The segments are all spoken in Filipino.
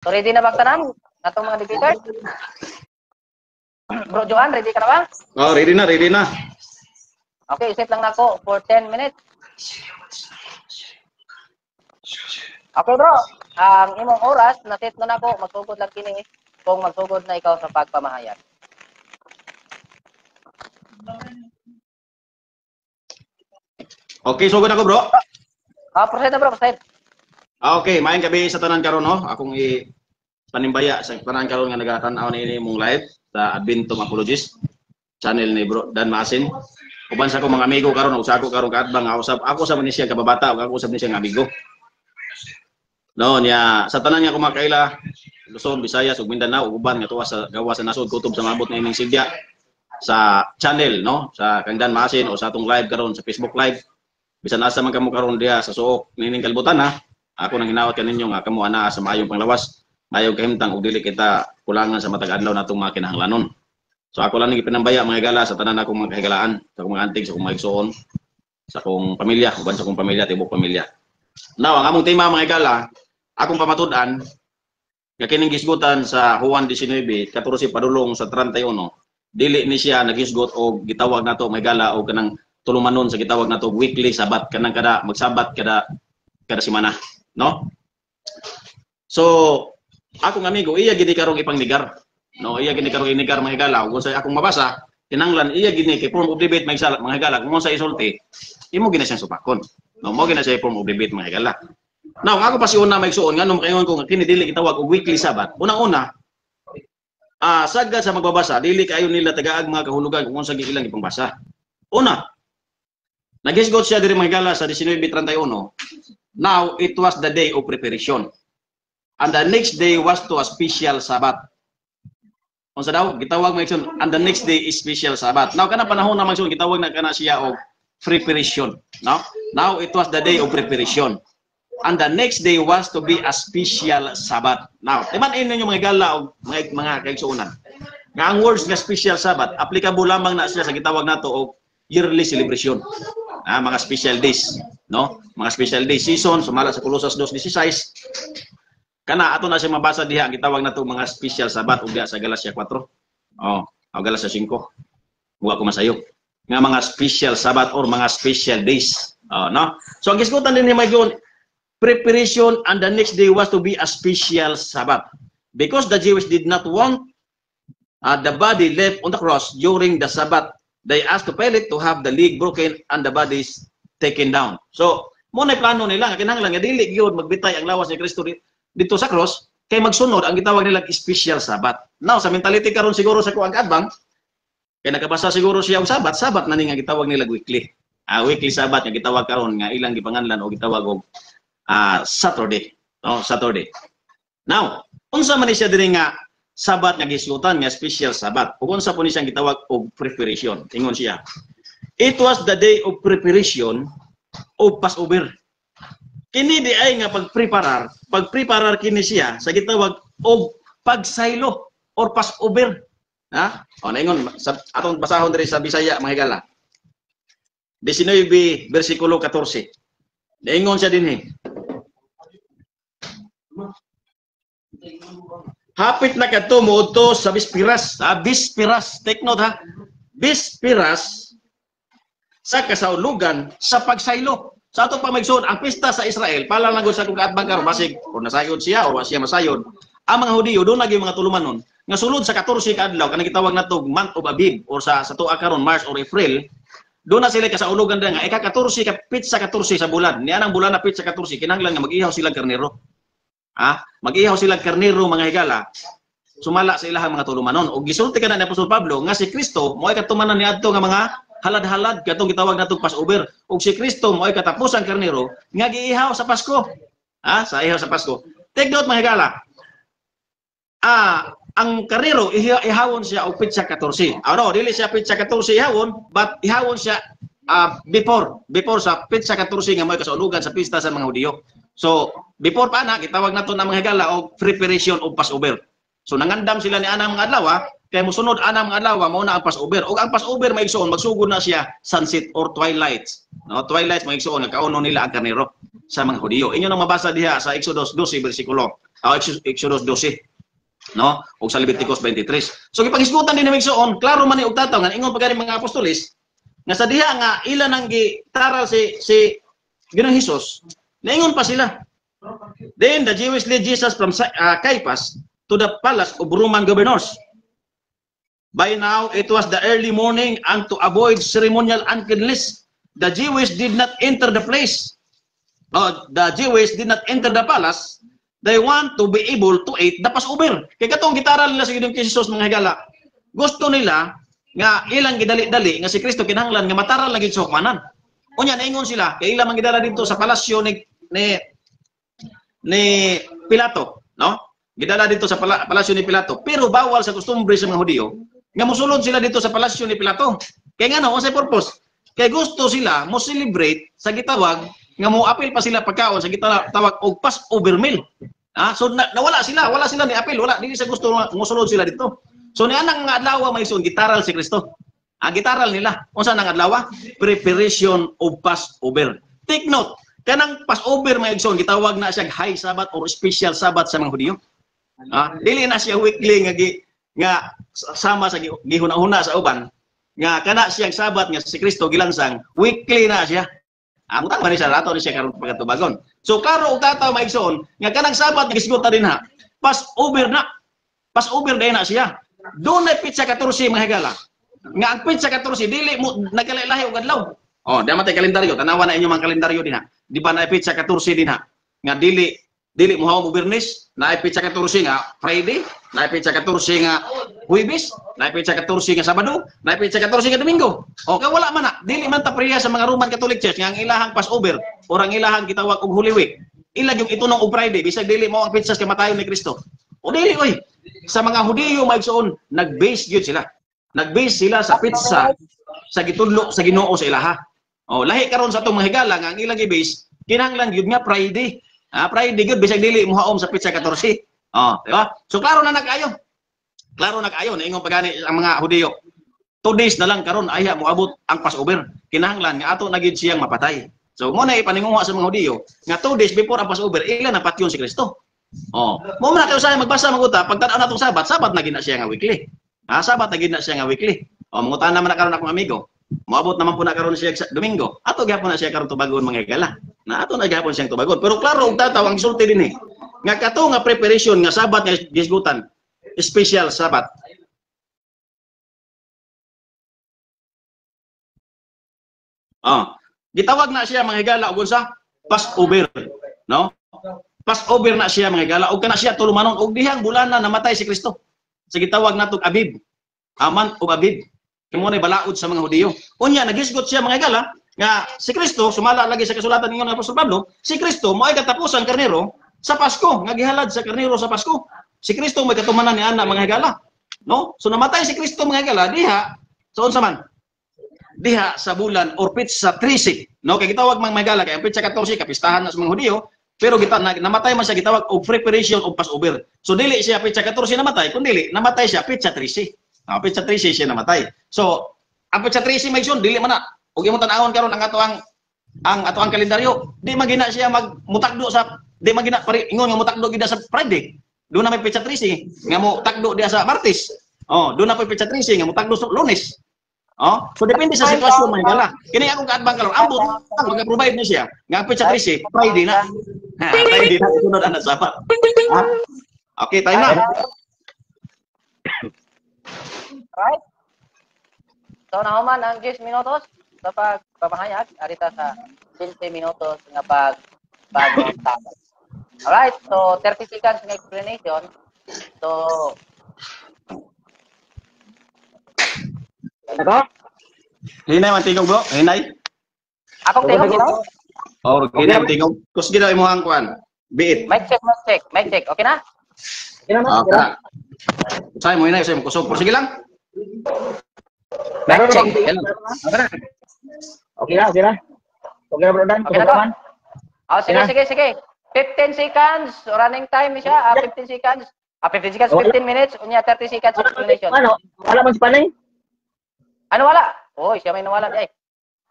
So ready na ba tanan? Atong mga debaters? Bro Johan, ready ka na ba? Oh, ready na, ready na. Okay, set lang ako for 10 minutes. Okay bro, ang imong oras na set na nako, magsugod lang kini kung magsugod na ikaw sa pagpamahayag. Okay, sugod ako bro. Proceed na bro, proceed. Okay, maayong gabi sa tanan karon no. Akong panimbaya sa tanan karon nga nagatan-aw ni imong live sa Adventum Apologist channel ni Bro Dan Masin. Uban sa ko mga amigo karon, usa ko karon kaadbang ako sa manisya kababata, ako usab ni siya nga amigo. No, niya sa tanan nga kumakaila Luzon, Visayas ug Mindanao ug uban nga tuwa sa gawa sa nasod kutob sa mabot na ining sigya sa channel no, sa kang Dan Masin o sa atong live karon sa Facebook live. Bisan asa man kamo karon diha sa suok nining kalibutan ha. Ako nang hinawat kaninyo nga kamo ana sa maayong panglawas, maayong kahimtang ug dili kita kulangan sa matag adlaw natong mga kinahanglanon. So ako lang ipinambaya mga higala sa tanan akong mga kahigalaan, sa akong mga antig, sa akong mga igsoon, sa akong pamilya, uban sa akong pamilya, tibok pamilya. Now, ang among tema mga higala, akong pamatud-an, nga kining gisgutan sa Juan 19, 14 padulong sa 31, dili ni siya nagisgot o gitawag nato mga higala o kanang tulumanon sa gitawag nato weekly sabat, kanang kada magsabat kada semana, no? So, akong amigo, iya gini karong ipangnigar. No, iya gini karong inigar mga higala. Kung sa akong mabasa, tinanglan iya gini kay form of debate mga higala. Kung sa isulti, imo gina siyang supakon. No, mo gina siya form of debate mga higala. Now, ako pa si una maigsuon nga nung kaingon ko nga kini dili gitawag og weekly sabat. Una-una, sagad sa magbabasa, dili kayo nila tagaag mga kahulugan kung unsa ilang ipangbasa. Una, nagisgot siya diri mga higala sa 19:31. Now, it was the day of preparation. And the next day was to a special Sabbath. Unsa daw gitawag mo igsoon, and the next day is special Sabbath. Now kana panahon na magsoon gitawag na kana siya og preparation, no? Now it was the day of preparation. And the next day was to be a special Sabbath. Now, timan-in ninyo mga gala og mga kaigsuonan. Nga ang words nga special Sabbath applicable lamang na siya sa gitawag nato og yearly celebration. Mga special days, no? Mga special days season sumala sa Colossus 2:16. Kana ato na siya mabasa diha ang gitawag nato mga special sabat ug sa Galacia 4. O Galacia 5. Buwa ko masayo. Nga mga special sabat or mga special days. No? So ang gisgutan din ni Maygon, preparation and the next day was to be a special Sabbath. Because the Jews did not want the body left on the cross during the Sabbath, they asked to Pilate to have the leg broken and the bodies taken down. So, mo na plano nila nga kinahanglan nga dili gyud magbitay ang lawas ni Kristo dito sa cross kay magsunod ang gitawag nila special Sabbath. Now sa mentality karon siguro sa kuang kadbang kay nakabasa siguro siya og Sabat na ni nga gitawag nila weekly. Weekly Sabbath nga gitawag karon nga ilang gipanganlan o gitawag og Saturday. No, Saturday. Now, unsa man siya diri nga Sabat nga gisgutan nga special Sabbath. Ug unsa po ni siyang gitawag og preparation. Ingon siya. It was the day of preparation of Passover. Kini di ay nga pagpreparar kini siya sa gitawag og pagsaylo or Passover. Ha? O naingon atong basahon diri sa Bisaya mga higala. 19 bersikulo 14. Naingon siya dinhi. Hapit na kadto moadto sa Bispiras, Bispiras, take note ha. Bispiras sa kasaulugan sa pagsaylo. Sa atong pamigsoon, ang pista sa Israel, pala lang sa kung kaatbang karon basig kung nasayod siya o siya masayod. Ang mga Hudiyo doon lagi mga tulumanon nga sulod sa 14 ka adlaw kanang gitawag nato month of Abib or sa tuwa karon March or April, doon na sila kasaulugan nga ika-14 ka pitsa 14 sa bulan. Ni anang bulan na pitsa 14 kinahanglan nga mag-ihaw sila karnero. Mag-ihaw sila karnero mga higala. Sumala sa ilahang mga tulumanon. O gisulti ka na ni Apostol Pablo nga si Kristo mo ay katumanan ni adto nga mga halad-halad katong gitawag natong Passover. Ug si Kristo mo ay katapusang karnero nga giihaw sa Pasko. Sa ihaw sa Pasko. Take note mga higala. Ang karnero ihawon siya og pitsa 14. No, dili siya pitsa 14 ihawon, but ihawon siya before sa pitsa 14 nga mo kasaulugan sa pista sa mga Hudiyo. So, before pa na gitawag nato na mga higala og preparation of Passover. So nangandam sila ni anang mga adlaw kay mosunod anang mga adlaw mao na ang Passover. Og ang Passover maigsoon magsugod na siya sunset or twilight. No, twilight maigsoon nga kauno nila ang karnero sa mga Hudiyo. Inyo nang mabasa diha sa Exodus 12 bersikulo Exodus 12. No? O sa Leviticus 23. So gipangisgutan din ni Migsoon, klaro man ni og tataw nga ingon pagani mga apostolis nga sa diha nga ilan ang gitaral si Ginoong Hesus, naingon pa sila. Then the Jews led Jesus from Caiaphas to the palace of Roman governors. By now it was the early morning, and to avoid ceremonial uncleanness, the Jews did not enter the place. The Jews did not enter the palace. They want to be able to eat the Passover. Kaya katong gitaral nila sa Ginoong Jesus mga higala. Gusto nila nga ilang gidali-dali nga si Kristo kinahanglan nga mataral lagi sa hukmanan. Unya naingon sila kay ilang mangidala dito sa palasyo ni Pilato, no? Gidala dito sa palasyo ni Pilato. Pero bawal sa kustumbre sa mga Hudiyo nga mosulod sila dito sa palasyo ni Pilato. Kaya nga no, unsay purpose? Kay gusto sila mo celebrate sa gitawag nga mo apil pa sila pagkaon sa gitawag og Passover meal. So nawala sila, wala sila ni apil, wala dili sa gusto mosulod sila dito. So ni anang nga adlaw may son gitaral si Kristo. Gitaral nila. Unsa nang adlaw? Preparation of Passover. Take note, kanang Passover may igsoon gitawag na siya high Sabbath or special Sabbath sa mga Hudiyo. Dili na siya weekly nga sama sa gihuna-huna sa uban nga kana siyang Sabbath nga si Kristo gilansang, weekly na siya. Mutang man siya rato ni siya karon pagkatubagon. So klaro og tataw maigsoon nga kanang Sabbath nga gisguta din ha. Passover na. Passover din na siya. Doon ay pizza 14 mga higala. Nga ang pizza 14 dili mo nagkalahi og adlaw. Di matay kalendaryo, tanawa na inyo mga kalendaryo din ha. Di ba na pizza 14 din ha. Nga dili mo hawa mo Biyernes, na pizza 14 nga Friday, na pizza 14 nga Huwebes, na pizza 14 nga Sabado, na pizza 14 nga Domingo. Kaya wala man na, dili man ta priya sa mga Roman Catholic Church nga ang ilahang Passover o ang ilahang gitawag og Holy Week. Ilag yung itunong og Friday, bisag dili mo ang pizza sa kamatayon ni Kristo. O dili oy. Sa mga Hudiyo maigsoon, nag-base gyud sila. Nag-base sila sa pizza sa gitudlo sa Ginoo sa ilaha. Lahi karon sa atong mga higala nga ang ilang i-base kinahanglan gyud nga Friday. Friday gyud bisag dili mohaom sa pizza 14. Di ba? So klaro na nag-ayo. Klaro nag-ayo na ingon pagani ang mga Hudiyo. 2 days na lang karon ay moabot ang Passover. Kinahanglan nga ato na gyud siyang mapatay. So mo na ipaninguha sa mga Hudiyo nga 2 days before ang Passover ilan na patyon si Kristo. Mo man kayo sa magbasa maguta pagtan-aw natong Sabat na gina siya nga weekly. Sabat na gina siya nga weekly. Mangutan naman na karon akong amigo. Moabot naman po na karon siya sa Domingo. Ato gyapon na siya karon tubagon mga higala. Na ato na gyapon siyang tubagon. Pero klaro og tataw ang sulti dinhi. Nga kato nga preparation nga Sabat nga gisgutan. Special Sabat. Gitawag na siya mga higala og unsa? Passover, no? Passover na siya mga higala og kana siya tulumanon og dihang bulan na namatay si Kristo. Sa gitawag natong Abib. Aman o Abib. Kamo na balaod sa mga Hudiyo. Unya nagisgot siya mga higala nga si Kristo sumala lagi sa kasulatan ningon ng Apostol Pablo, si Kristo mo'y katapusang karnero sa Pasko, nga gihalad sa karnero sa Pasko. Si Kristo may katumanan ni ana mga higala. No? So namatay si Kristo mga higala diha sa unsa man? Diha sa bulan or pizza 13. No, kay gitawag mga higala kay ang pizza 14 kapistahan na sa mga Hudiyo, pero namatay man siya gitawag og preparation of Passover. So dili siya pizza 14 namatay, kundi namatay siya pizza 13. Pizza 13 siya namatay. So ang pizza 13 may son dili man na ug imong tan-awon karon ang ato ang kalendaryo, di magina siya magmutakdo sa di magina ingon nga mutakdo gid sa Friday. Doon na may pizza 13 nga mo takdo diha sa Martes. Doon na may pizza 13 nga mo takdo sa Lunes. So depende sa sitwasyon man gala. Kini akong kaadbang karon ambot mag-provide ni siya nga pizza 13 Friday na. Friday na sunod ana Sabat. Okay, time na. Right? So nahuman ang 10 minutos sa pagpapahayag arita sa 20 minutos nga pagtapos. Alright, so 30 seconds ng explanation. So Ako? Hinay man tingog bro, hinay. Akong tingog ginaw? Hinay man tingog. Kus gid imo ang kuan. Biit. Mic check. Okay na? Okay. Say mo hinay, say mo kusog. Sige lang. Mic check. Okay na, okay na. Okay na bro Dan, okay na. Sige. 15 seconds, running time siya, 15 seconds. 15 seconds, 15 minutes, unya 30 seconds explanation. Ano? Wala man si Panay? Ano wala? Siya may nawala di ay.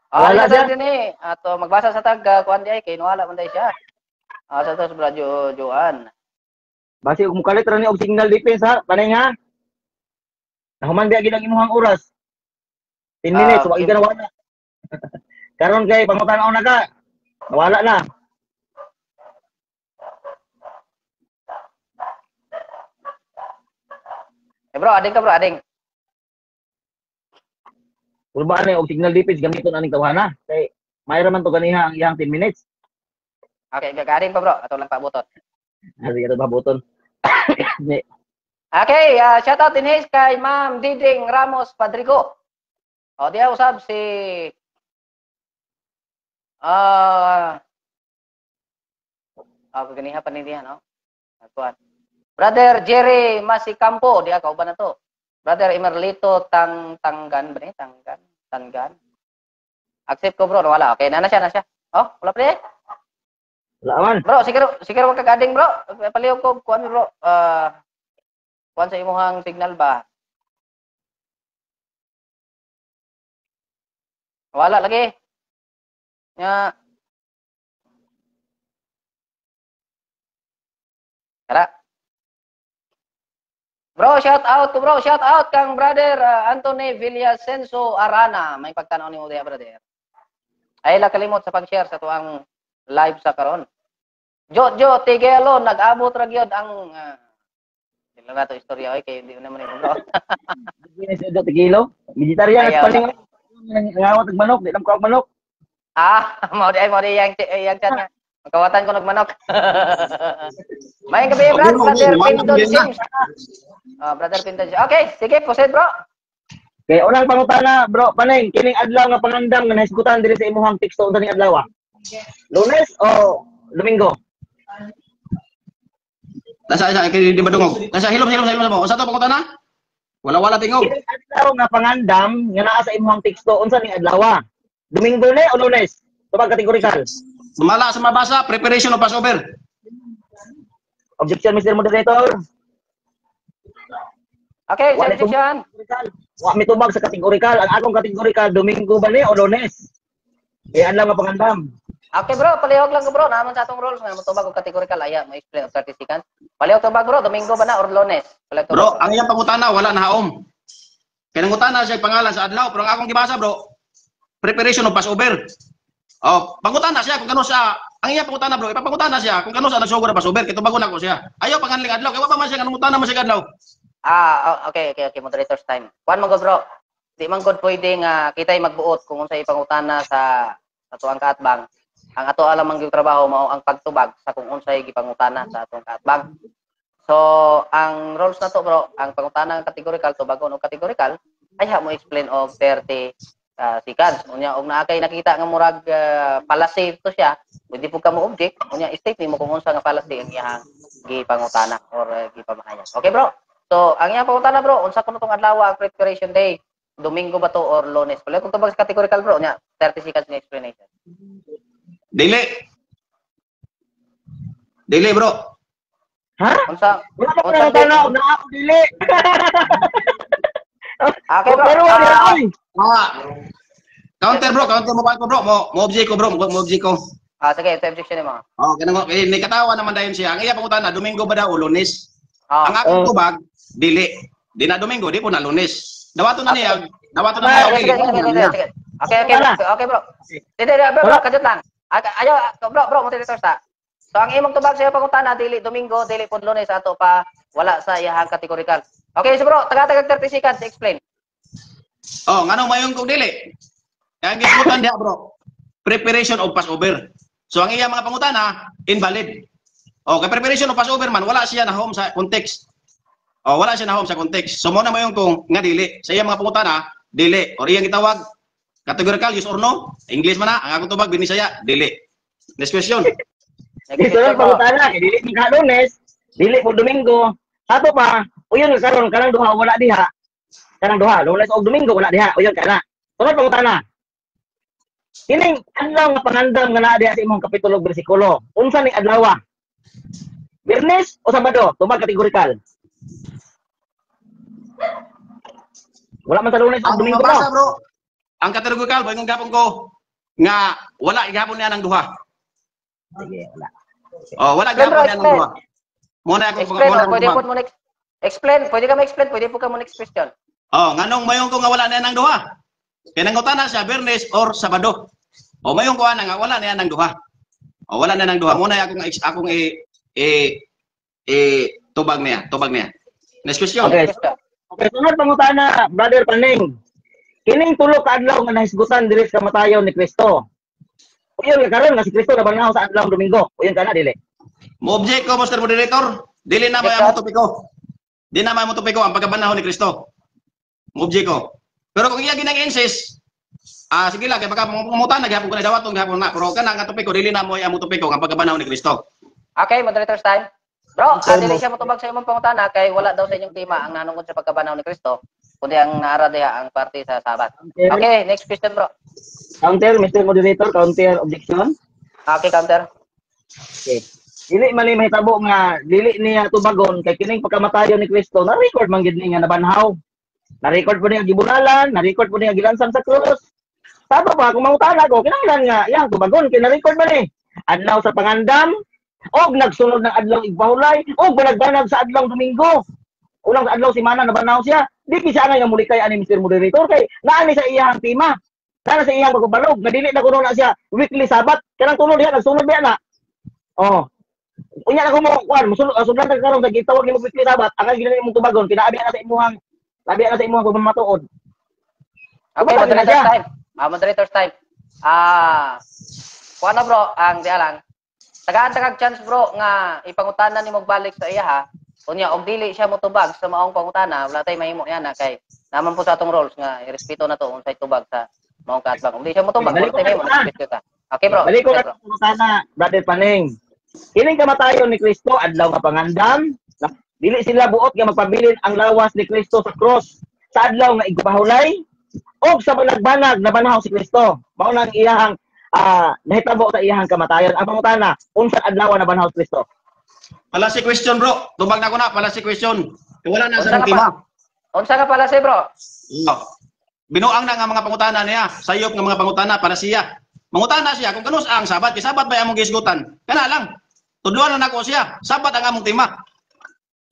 Wala siya. Din eh. Ato magbasa sa tag kuan di ay kay nawala man day siya. Sa tos bra Joan. Basi kung mukalit ra ni og signal defense ha, panay ha. Nahuman biya gid ang imong oras. 10 minutes, wag ka na wala. Karon kay pangutanaw na ka. Nawala na. Bro, ading ka bro, ading. Kung ba ani og signal defense gamiton aning tawhana. Kay may raman to ganiha ang iyang 10 minutes. Okay, gagaring pa bro, ato lang pabutot. Sige to babuton. Okay, shout out din kay Ma'am Diding Ramos Padrigo. O, diya usab si ganiha pa niya, no? Akuan. Brother Jerry Masicampo, diya kauban na to. Brother Emerlito Tanggan ba ni? Tanggan. Accept ko bro, wala. Okay, na siya. Oh, wala pa eh. Wala man. Bro, siguro wag kagading bro. Palihog ko kuan bro. Kuan sa imong signal ba? Wala lagi. Nya. Tara. Bro, shout out kang brother Anthony Villasenso Arana. May pagtanaw nimo diha brother. Ay la kalimot sa pag-share sa tuang live sa karon. Jojo Tigelo nag-abot ra gyud ang sila na to istorya oy kay hindi naman imo bro. Hindi sa Tigelo. Vegetarian at paling ngawat og manok, di lang ko og manok. Mau di yang chat nga. Magkawatan ko nagmanok. May gabi bro, brother Pinto James. Brother Pinto James. Okay, sige, proceed bro. Kay unang pangutana, bro, panay kining adlaw nga pangandam nga naisgutan diri sa imong teksto unsa ning adlaw? Lunes o Domingo? Nasa kay di badungog. Nasa hilom mo. Unsa to pangutana? Wala tingog. Kining adlaw nga pangandam nga naa sa imong teksto unsa ning adlaw? Domingo ni o Lunes? Tubag kategorikal. Sumala sa mabasa, preparation of Passover. Objection, Mr. Moderator. Okay, objection. Wa mitubag sa kategorikal. Ang akong kategorikal, Domingo ba ni o Lunes? Adlaw nga pangandam. Okay bro, palihog lang ko bro. Naman sa atong rules nga motubag og categorical aya, mo explain og 30 seconds. Palihog tubag bro, Domingo ba na or Lunes? Bro, ang iyang pangutana wala na haom. Kinangutana siya pangalan sa adlaw, pero ang akong gibasa bro, preparation of Passover. Oh, pangutana siya kung kano siya. Ang iyang pangutana bro, ipapangutana siya kung kano siya nagsugod ng Passover, kay tubagon ako siya. Ayaw panganling adlaw, kay wa pa man siya kanungutana man siya adlaw. Okay, moderator's time. Kuan man gud bro. Di man gud pwede nga kitay magbuot kung unsay pangutana sa atuang kaatbang. Ang ato alam ang trabaho mao ang pagtubag sa kung unsay gipangutana sa atong kaatbang. So, ang rules na to bro, ang pangutana ng categorical tubagon og categorical ay mo explain og 30 seconds. Unya og naa kay nakita nga murag fallacy to siya, pwede po ka mo object, unya state nimo kung unsa nga fallacy ang iyang gipangutana or gipamahayag. Okay bro. So, ang iyang pangutana bro, unsa kuno tong adlaw ang preparation day? Domingo ba to or Lunes? Pala kung tubag sa categorical bro, nya 30 seconds nga explanation. Dili bro. Ha? Unsa? Wala pa ko tanaw na ako dili. Okay bro. Pero Counter bro, counter mo pa bro, mo object ko bro, mo object ko. Sige, ito objection mo. Kanang ni katawa naman dayon siya. Ang iya pangutana, Domingo ba daw o Lunes? Ang Ah, akong tubag, dili. Di na Domingo, di po na Lunes. Dawato na niya. sige. Okay bro. Dili bro, kadot lang. Ayo bro, moderator sa. So ang imong tubag sa pangutana dili Domingo, dili pod Lunes ato pa wala sa iyang categorical. Okay, so bro, taga 30 seconds explain. Nganong mayong kog dili? Ang gisgutan diha bro. Preparation of Passover. So ang iyang mga pangutana invalid. Kay preparation of Passover man wala siya na home sa context. Wala siya na home sa context. So mo na mayong kung nga dili. Sa iyang mga pangutana dili or iyang gitawag categorical yes or no. English man na ang akong tubag binisaya dili. Next question. Ito lang pangutana, dili ka Lunes, dili po Domingo. Ato pa, uyon karon kanang duha wala diha. Kanang duha, Lunes o Domingo wala diha. Uyon kana. Sunod pangutana. Kining adlaw nga pangandam nga naa diha sa imong kapitulo bersikulo. Unsa ning adlaw? Biyernes o Sabado? Tubag kategorikal. Wala man sa Lunes o Domingo mabasa, bro. Ang kategorikal ba yung gapon ko nga wala gapon niya ng duha. Sige, wala. Wala gapon niya ng duha. Muna ako Explain, muna ako pwede tubag. po mo next. Explain, pwede ka ma-explain, pwede po ka mo next question. Oh, nganong mayon ko nga wala na nang duha? Kaya nangutana siya Bernes or Sabado. O mayon ko ana nga wala na nang duha. O wala na nang duha. Muna akong tubag niya. Next question. Okay. Okay, sunod pangutana, Brother Paning. Kining tulo ka adlaw nga nahisgutan diri sa kamatayon ni Kristo. Uyon nga karon nga si Kristo nabanhaw sa adlaw Domingo. Uyon kana dili. Mo object ko Mr. Moderator. Dili na ba ang topiko? Di na mo topiko ang pagkabanhaw ni Kristo. Mo object ko. Pero kung iya ginag-insist, sige lang kay baka mumutan na gyapon ko na dawaton gyapon na. Pero kana nga topiko dili na mo ang topiko ang pagkabanhaw ni Kristo. Okay, moderator's time. Bro, dili siya motubag sa imong pangutana kay wala daw sa inyong tema ang nanungkol sa pagkabanaw ni Kristo, kundi ang naara diha ang parte sa Sabat. Okay, next question, bro. Counter, Mr. Moderator, counter objection. Okay, counter. Okay. Dili man ni mahitabo nga dili niya tubagon kay kining pagkamatayon ni Kristo na record man gid ni nga nabanhaw. Na record po niya gibunalan, na record po niya gilansang sa krus. Tama ba kung mangutana ko kinahanglan nga yang tubagon kay na record man ni. Adlaw sa pangandam og nagsunod ng adlaw igpahulay og banagbanag sa adlaw Domingo. Ulang sa adlaw simana nabanhaw siya. Di ki siya nga muli kay ani Mr. Moderator kay naani sa iyang tema. Kana sa iyang pagbalog nga dili na kuno na siya weekly Sabat. Kanang tunod diha nagsunod diha na. Oh. Unya na ko mo kuan musulod sudan ka karon sa gitawag nimo weekly Sabat ang ginani imong tubagon kinaabi na sa imuhang pagmamatuod. Okay, moderator's time. Moderator's time. Kuha na bro, ang diya lang. Tagaan kag chance bro nga ipangutana nimo balik sa iya ha. Unya og dili siya motubag sa maong pangutana, wala tay mahimo yan na kay naman po sa atong rules nga irespeto na to unsay tubag sa maong kaatbang. Og di siya motubag, wala tay mahimo respeto ka. Okay bro. Balik ko na pangutana, Brother Paning. Kining kamatayon ni Kristo adlaw nga pangandam, dili sila buot nga magpabilin ang lawas ni Kristo sa cross sa adlaw nga igpahulay og sa banagbanag nabanhaw si Kristo. Mao nang iyahang nahitabo sa iyahang kamatayon. Ang pangutana, unsa adlaw nabanhaw si Kristo? Pala si question bro. Tubag na ko na pala si question. Wala na sa tema. Unsa ka pala si bro? Binuang na nga mga pangutana niya. Sayop nga mga pangutana para siya. Mangutana siya kung kanus ang Sabat, kay Sabat ba among gisgutan? Kana lang. Tudluan na nako siya. Sabat ang among tema.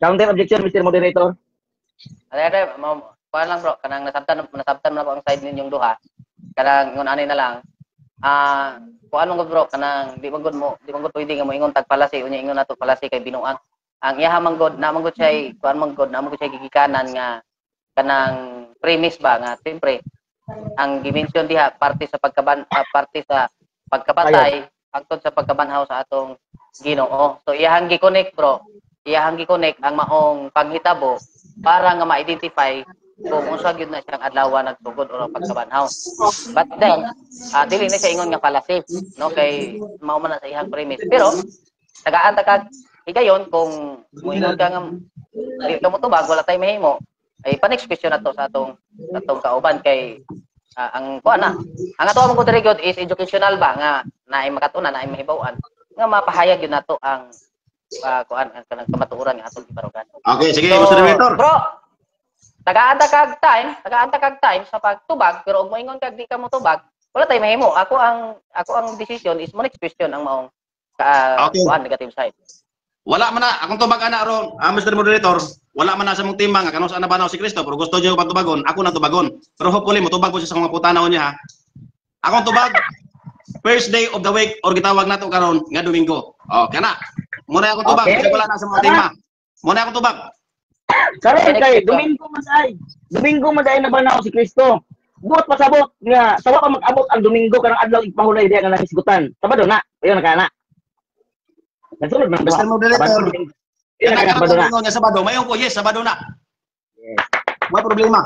Counter objection, Mr. Moderator. Ada kuan lang bro, kanang nasabtan na po ang side ninyong duha. Kanang ngon ani na lang. Kuan mo bro, kanang di man gud pwede nga moingon tag palasi unya ingon nato palasi kay binuang. Ang iyaha manggod na manggod siya kuan manggod na manggod siya gigikanan nga kanang premise ba nga siyempre ang dimension diha parte sa parte sa pagkapatay hangtod sa pagkabanhaw sa atong Ginoo. So iyahang gi-connect bro. Iyahang gi-connect ang maong panghitabo para nga ma-identify kung unsa gyud na siyang adlaw nagsugod o pagkabanhaw. But then dili na siya ingon nga palasi, no, kay mao man na sa iyang premise. Pero tagaan ta kag higayon kung moingon ka nga di ka mo tubag wala tay mahimo ay pa-next question na to sa atong kauban kay ang kuan na ang ato mong good is educational ba nga naay makatuna naay mahibaw-an nga mapahayag yun nato ang kuan ang kanang kamatuoran nga atong ibarugan. Okay, sige, Mr. Director. Bro, tagaan ta kag time sa pagtubag pero og moingon kag di ka mo tubag wala tay mahimo. Ako ang decision is mo next question ang maong kuan negative side. Wala man na akong tubag ana ron, Mr. Moderator. Wala man na sa mong timang nga kanus ana banaw si Kristo pero gusto niyo pagtubagon, ako na tubagon. Pero hopefully mo tubag po siya sa mga putanaw niya ha. Akong tubag first day of the week or gitawag nato karon nga Domingo. Okay na. Muna akong tubag, kasi wala na sa mga tema. Muna akong tubag. Karon kay Domingo maday na banaw si Kristo. Buot pasabot nga sawa pa mag-abot ang Domingo kanang adlaw igpahulay diha nga nahisgutan. Sabado na. Ayon na kana. Nasunod man Mr. Moderator. Sabado na. Nga Sabado, mayon ko yes, Sabado na. Yes. May problema.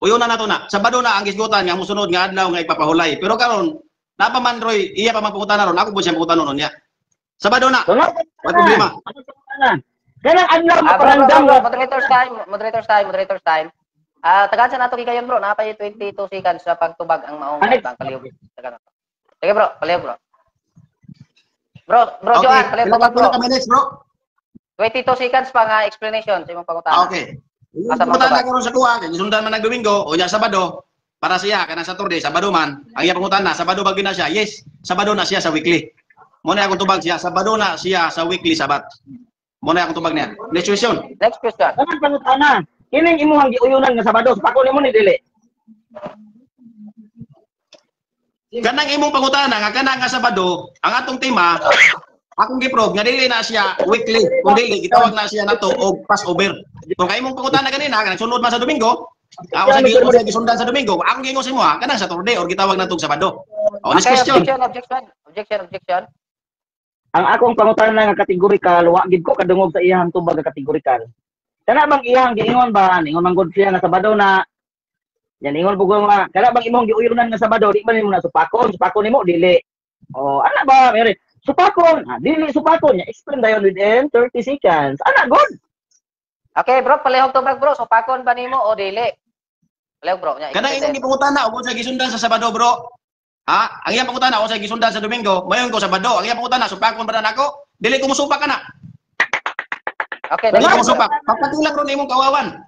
Uyon na nato na. Sabado na ang gisgutan nga mosunod nga adlaw nga ipapahulay. Pero karon, napa man Roy, iya pa mapukutan na ron. Ako po siyang pukutan nun niya. Sabado na. May problema. Kanang adlaw maparandam Moderator's time. Tagaan sa nato gigayon bro, napay 22 seconds sa pagtubag ang maong palihog. Sige bro, palihog bro. Bro, Okay. Johan, palihog bro. Kami next, bro. 22 seconds pa nga explanation sa imong pangutana. Okay. Pumunta na karon sa kuha, kay sundan man nag Domingo o nya Sabado para siya kanang Saturday, Sabado man. Ang iya pangutana, Sabado ba na siya? Yes, Sabado na siya sa weekly. Mo na akong tubag siya, Sabado na siya sa weekly Sabat. Muna akong tubag niya. Next question. Next question. Tanan pangutana. Kining imuhang giuyunan nga Sabado, supako nimo ni dili. Kanang imong pangutana nga kanang nga Sabado, ang atong tema, akong giprove nga dili na siya weekly, kung dili gitawag na siya nato og Passover. Kung kay imong pangutana kanina, kanang sunod man sa Domingo, ako sa gisundan sa Domingo, akong gingon sa imo ha, kanang Saturday or gitawag natong Sabado. Oh, next Okay, question. objection. Ang akong pangutana nga kategorikal, wa gid ko kadungog sa iyang tubag nga kategorikal. Kana bang iyang giingon ba? Ingon man gud siya nga Sabado na yan ingon bugo nga kana bang imong giuyunan nga Sabado, di man nimo na supakon nimo dili. Oh, ana ba, Mary? Supakon, dili supakon niya. Explain dayon within 30 seconds. Ana good. Okay, bro, palihog tubag, bro. So, pakon ba nimo o dili? Palihog, bro. Nya, Kanang imong gipangutana ug sa gisundan sa Sabado, bro. Ha? Ang iyang pangutana o sa gisundan sa Domingo, mayon ko Sabado. Ang iyang pangutana, supakon ba na nako? Dili ko musupak kana. Okay, Dili ko bro. musupak. Papatulang ron imong kawawan.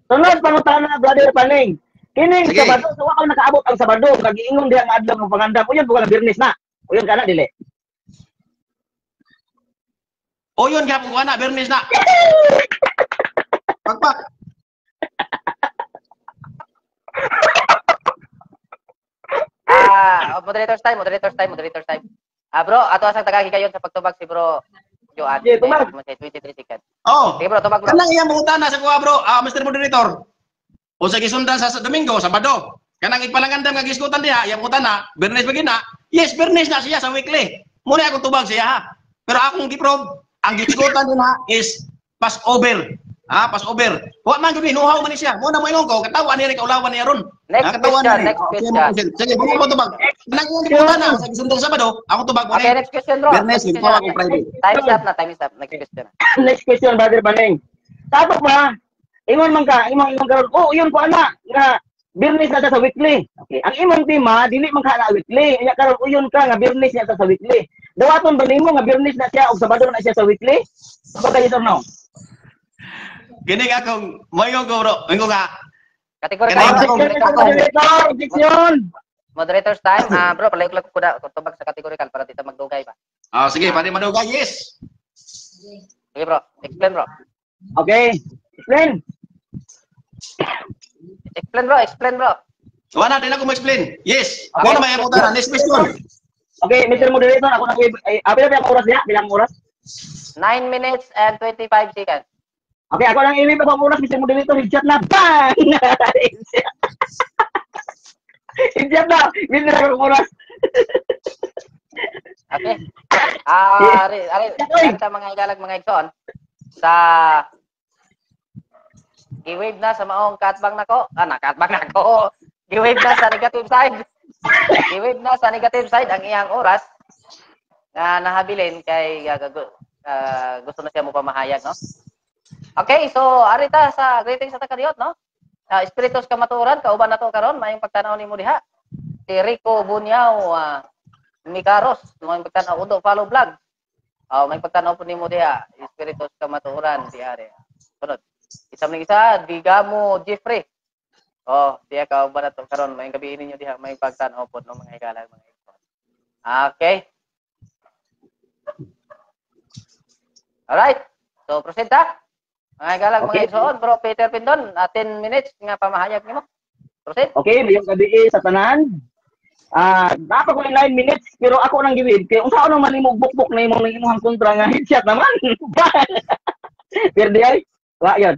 Sunod pangutana brother Paning. Kining Sige. Sabado, so ako nakaabot ang Sabado, kagiingon diha nga adlaw ng pangandam. Uyon bukan Birnis na. Uyon kana dili. O yun gyapon ko ana, Bernes na. Pagpak. Moderator's time. Bro, ato asang tagagi kayon sa pagtubag si bro Joan. Yeah, tubag. 23 seconds. Oh. Sige, bro, tubag, bro. Kanang iyang pangutana sa kuha, bro. Mr. Moderator. O sa gisundan sa Domingo, Sabado. Kanang ipalangandam nga giskutan diha, iyang pangutana, Bernes ba gina? Yes, Bernes na siya sa weekly. Muna akong tubag siya ha. Pero akong giprob, ang giskutan din ha is Passover. Passover. Wa man gyud hinuhaw man ni siya. Mo na mo ingon ko, katawa ni kaulawan niya ron. Next question. Sige, mo tubag. Kanang iyang pangutana sa gisundan sa Sabado, ako tubag mo. Okay, next question, bro. Bernes, Next ikaw question. ako Friday. Time is up. Next question. Next question brother Paning. Tapos ba? Ingon man ka, imong karon. Oh, yun ko ana nga Birnis na sa weekly. Okay. Ang imong tema dili man ka na weekly. Nya karon uyon ka nga Birnis na sa weekly. Dawaton ba nimo nga Birnis na siya o Sabado na siya sa weekly? Ano kayo sir no? Kini akong mayon ko, bro. Ingon nga. Category Objection. Moderator's time. Bro, palayok ko na tubag sa categorical para dito magdugay ba. Sige, pwede madugay. Yes. Sige, bro. Explain, bro. Okay. Explain. Explain, bro. Wala din ako ma-explain. Yes. Okay. Ano may putana? Next question. Okay, Mr. Moderator, ako na bilang oras niya, bilang oras. 9 minutes and 25 seconds. Okay, ako lang iwi pa oras, Mr. Moderator, hijat na. Bang! Hijat na. Bilang ako oras. Okay. Ari, sa mga igalag mga igsoon, sa i-wave na sa maong katbang nako. Nakatbang nako. I-wave na sa negative side. I-wave na sa negative side ang iyang oras na nahabilin kay gusto na siya mo pamahayag, no? Okay, so arita sa greetings sa takariot, no? Espiritus kamaturan, kauban na to karon, mayong pagtanaw nimo diha. Si Rico Bunyaw, Mikaros, mayong pagtanaw udo follow vlog. May pagtanaw po nimo diha, Espiritus kamaturan di are. Sunod. Isa man isa, Digamo Jeffrey. Diya kauban na to karon, mayong gabi ninyo diha, may pagtanaw po no mga higala mga igsoon. Okay. Alright. So proceed ta. Mga higala mga igsoon, Bro Peter Pindon, 10 minutes nga pamahayag nimo. Proceed. Okay, mayong gabi sa tanan. Dapat ko 9 minutes pero ako nang giwid kay unsa nang malimog bukbok na imong kontra nga headshot naman. Pero di ay wa yun.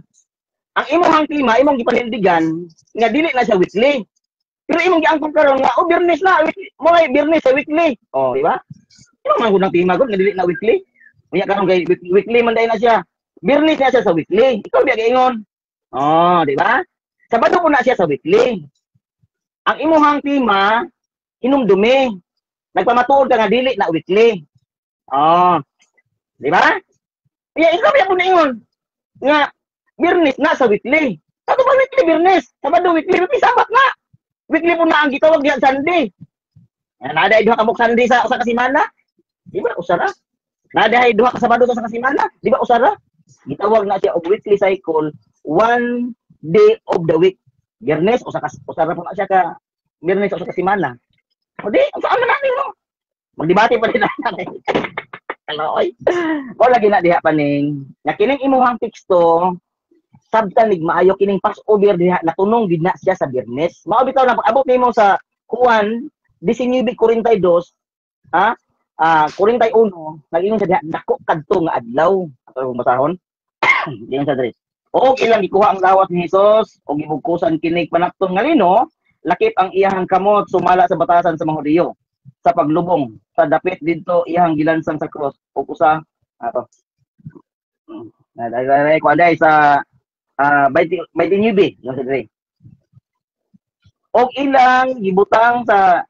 Ang imong tema imong gipanindigan nga dili na siya weekly. Pero imong giangkon karon nga Birnis na mo ay Birnis sa weekly. Di ba? Imong man gud ang tema gud nga dili na weekly. Unya karon kay weekly man dai na siya. Birnis na siya sa weekly. Ikaw biya giingon. Di ba? Sabado po na siya sa weekly. Ang imong tema hinumdumi. Nagpamatuod ka nga dili na weekly. Di ba? Kaya ikaw ba yung ingon? Nga, Birnis na sa weekly. Ano ba weekly, Birnis? Sabado weekly, weekly sabat na. Weekly po na ang gitawag diyan Sunday. Nada ay duha ka mok Sunday sa kasimana? Di ba usara? Nada ay duha ka Sabado sa kasimana? Di ba usara? Gitawag na siya og weekly cycle, 1 day of the week. Birnis usara po na siya ka Birnis o sa kasimana. O di, saan man natin mo? Magdebate pa rin natin. Kaloy. Mo lagi na diha paning. Nga kining imuhang teksto sabtanig maayo kining pass over diha natunong gid na siya sa Biyernes. Mao bitaw na abot nimo sa Juan 19:42, ha? 41 nag-ingon sa diha dako kadto nga adlaw. Ato basahon. Diyan sa diri. O ilang gikuha ang lawas ni Hesus o gibugkusan kinig panakton nga lino, lakip ang iyahang kamot sumala sa batasan sa mga Hudiyo sa paglubong sa dapit didto iyahang gilansang sa cross ug usa ato. Dai ko anday sa 29 no sa diri. Og ilang gibutang sa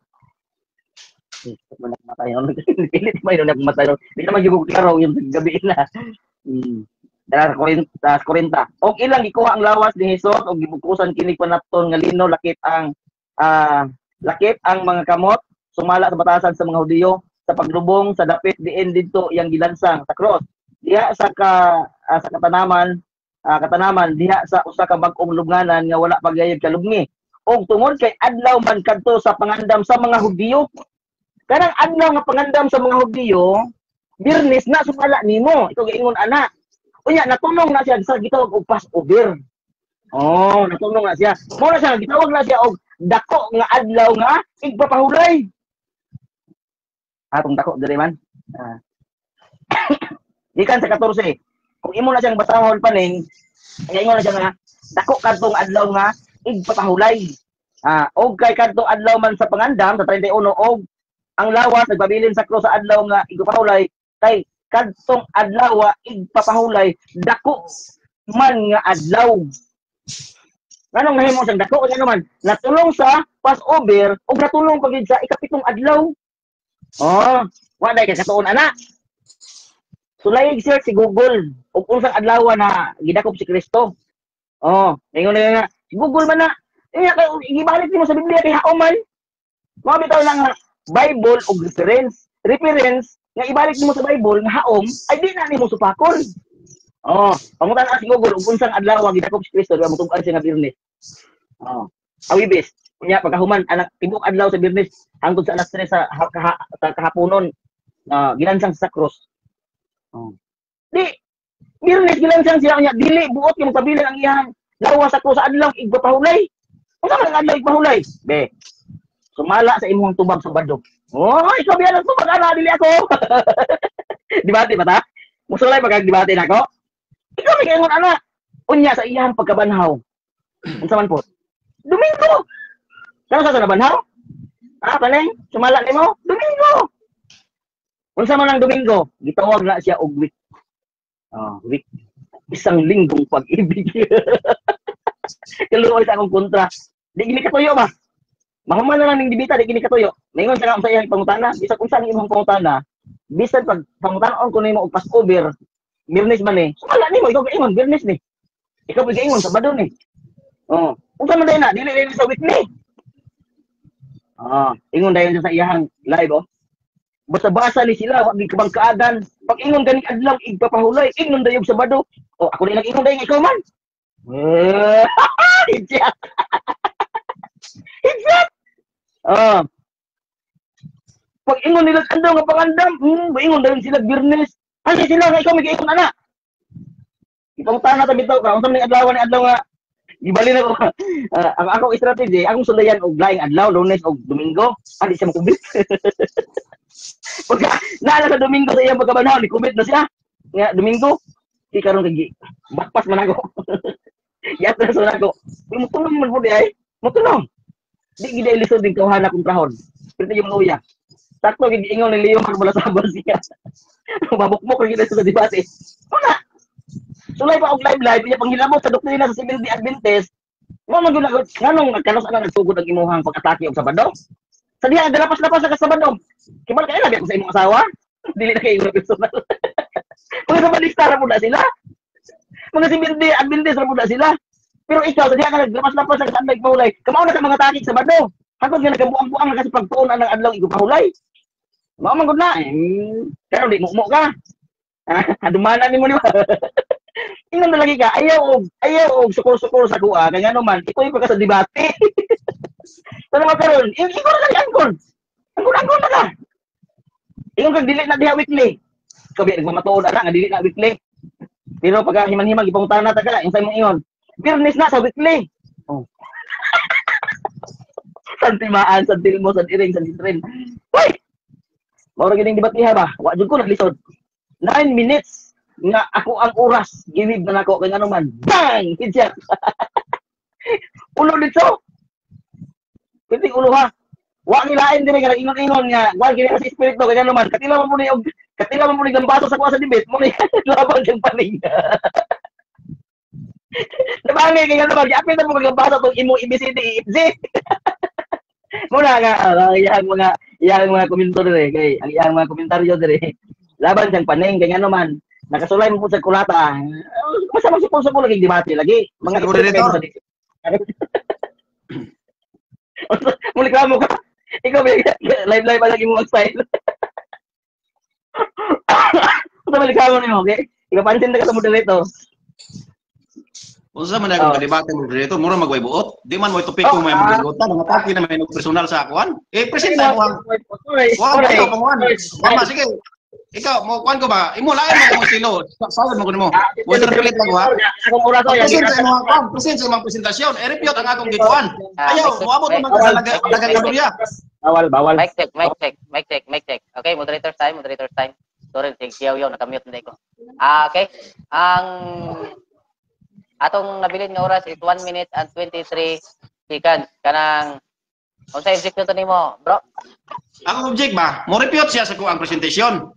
matay no pilit may no matay no di naman gibug klaro yung gabi na. Dara sa 40. Og ilang gikuha ang lawas ni Hesus og gibugkusan kini panapton nga lino lakip ang mga kamot sumala sa batasan sa mga Hudiyo sa paglubong sa dapit diin didto iyang gilansang sa cross. Diha sa katanaman diha sa usa ka bag-ong lubnganan nga wala pagayod kalubngi. Og tungod kay adlaw man kadto sa pangandam sa mga Hudiyo. Karang adlaw nga pangandam sa mga Hudiyo, Biyernes na sumala nimo. Ito giingon ana. Unya natulong na siya sa gitawag og Passover. Oh, natulong na siya. Mo na siya gitawag na siya og dako nga adlaw nga igpapahulay. Atong dako diri man. Ikan sa 14. Kung imo na siyang basahon paning, ingon na siya nga dako kadtong adlaw nga igpapahulay. Og kay kadtong adlaw man sa pangandam sa 31 og ang lawas nagpabilin sa cross sa adlaw nga igpapahulay kay kadtong adlaw igpapahulay dako man nga adlaw. Nganong nahimo siyang dako nga naman natulong sa Passover ug natulong pagid sa ikapitong adlaw. Oh, wa day kay katuon ana. Sulay search si Google ug unsang adlaw na gidakop si Kristo. Oh, ingon na nga si Google man na. Gibalik nimo sa Biblia kay haoman. Mo bitaw lang Bible ug reference nga ibalik mo sa Bible nga haom ay di na nimo supakon. Oh, pangutan as Google ug unsang adlaw gidakop si Kristo diha motug-an siya nga Biyernes. Oh, awibis unya pagkahuman anak tibok adlaw sa Biyernes hangtod sa alas 3 sa kahaponon ginansang sa cross. Oh. Di Biyernes gilansang siya unya dili buot yung pabilin ang iyang lawas sa cross sa adlaw igpapahulay. Unsa man ang adlaw igpahulay? Be. Sumala sa imong tubag sa Sabado. Oh, ikaw biya lang tubag ana dili ako. Dibate ba ta? Musulay pagag-debate nako. Ikaw may kaingon ana. Unya sa iyang pagkabanhaw. Unsa man po? Domingo. Kano sa nabanhaw? Paneng, sumala nimo? Domingo. Unsa man ang Domingo? Gitawag na siya og week. Week. Isang linggong pag-ibig. Kaluoy sa akong kontra. Di gini katuyo ba? Mahuman na lang ning dibita di gini katuyo. Ningon sa sa iyang pangutana, bisag unsa ang imong pangutana, bisan pag pangutanon ko nimo og Passover, Biyernes man ni. Sumala nimo ikaw giingon Biyernes ni. Ikaw giingon Sabado ni. Oh, unsa man day na dili sa week ni. Ingon dayon sa iyang live oh. Basa-basa ni sila wa gid kabangkaadan. Pag ingon gani adlaw igpapahulay, ingon dayon Sabado. Oh, ako rin nag-ingon dayon ikaw man. Hijat. Pag ingon nila adlaw nga pangandam, ingon dayon sila Biyernes. Ay sila nga ikaw migiingon ana. Ipangutana ta bitaw ka unsa man adlaw nga gibali na ko. Ang akong strategy, akong sundayan og laing adlaw, Lunes og Domingo. Di siya makubit. Pagka naala sa Domingo sa iyang pagkabanhaw, ni kubit na siya. Nga Domingo, di karon kay bakpas man ako. Yatra sa ako. Mo tulong man pud ay. Mo tulong. Di gid lisod ding kawhana kong kahon. Pero yung luya. Sakto gid ingon ni Leo wala sabal siya. Mabukmok gid sa debate. Una. Sulay pa og live niya panghilabot sa doktrina sa Seventh Day Adventist. Mo man gyud nganong nagkanos ana nagsugod ang imuhang pag-atake og Sabado? Sa diha galapas-lapas sa Sabado. Kibal kay labi ako sa imong asawa. Dili na kay personal. Mga sabadista ra pud sila. Mga Seventh Day Adventist ra pud sila. Pero ikaw, sa diha ka naglapas-lapas sa Sunday mahulay. Kamao na sa mga takik sa Sabado. Hangtod nga nagkabuang-buang na kasi pagtuon ang adlaw igpahulay. Mao man gud na. Pero di mo ka. Dumana nimo ni. Ingon na lagi ka, ayaw og sukol-sukol sa kuha, kaya naman, ikoy pa ka sa debate. Pero makaroon, ikaw na lang angkon. Angkon na ka. Ingon kang dili na diha weekly. Kabi nagmamatuod ana nga dili na weekly. Pero pag himan-himan gipangutan na ta ka, insay mo ingon. Fairness na sa weekly. Oh. Santimaan, santilmo, santiring, santitrin. Hoy! Mao ra gining debatiha ba? Wa jud ko naglisod. 9 minutes nga ako ang oras gilid na nako kay ano man. Bang! Hidya. Ulo dito. Pitik ulo ha. Wa nilain dire nga ingon-ingon nga wa gini sa espiritu kay ano man. Katila man mo ni gambaso sa kuha sa debate mo ni laban kang paling. Nabangay kay ano man. Apil na mo gambaso tong imo ABCD EFG. Muna nga iyang mga komentaryo dire kay ang iyang mga komentaryo dire. Laban siyang paning kay ano man. Nakasulay mo po sa kulata. Basta magsipon-supon ko lagi debate lagi. Mga moderator. Muli ka mo ka. Ikaw live pa lagi mo mag-style. Basta mali ka mo nimo, okay? Ikaw pansin na ka sa moderator. Unsa man ako debate mo dito, mura magway buot. Di man mo topik ko may maglutan, mga topic na may personal sa akuan. Present na mo ang. Mama sige. Ikaw mo kuan ko ba? Imo lain mo estilo. Sawad mo kuno mo. Water pilit lang ha. Akong oras ko yan. Present sa mga presentasyon. I-repeat ang akong gikuan. Ayaw, moabot man ka sa dagang kalorya. Bawal. Mic check. Okay, moderator's time. Sorry, yaw nakamute na ko. Okay. Ang atong nabilin nga oras is 1 minute and 23 seconds. Kanang unsa execute nimo, bro? Ang object ba? Mo repeat siya sa kuang presentation.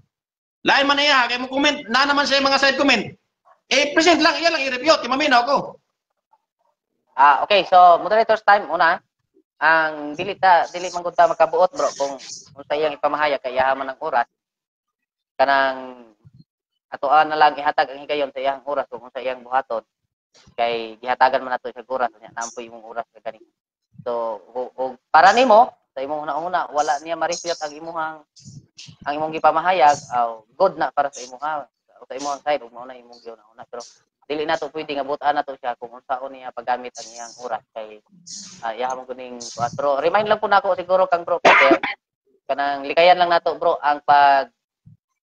Lain man niya, kay mo comment na naman sa mga side comment. Present lang, iya lang i-repeat, maminaw ko. Okay, so moderator's time una. Ang dili man gud ta makabuot, bro, kung unsa iyang ipamahayag kay yaman ng oras. Kanang atoan na lang ihatag ang higayon sa iyang oras kung unsa iyang buhaton. Kay gihatagan man nato sa oras nya nampoy imong oras kay kani. So, para nimo sa imong una wala niya ma-refute ang imong gipamahayag, good na para sa imong side ug mao na imong una pero dili na to pwede nga butan na to siya kung unsaon niya paggamit ang iyang oras kay yahamon kuning 4. Remind lang po nako siguro kang bro Peter kanang likayan lang nato bro ang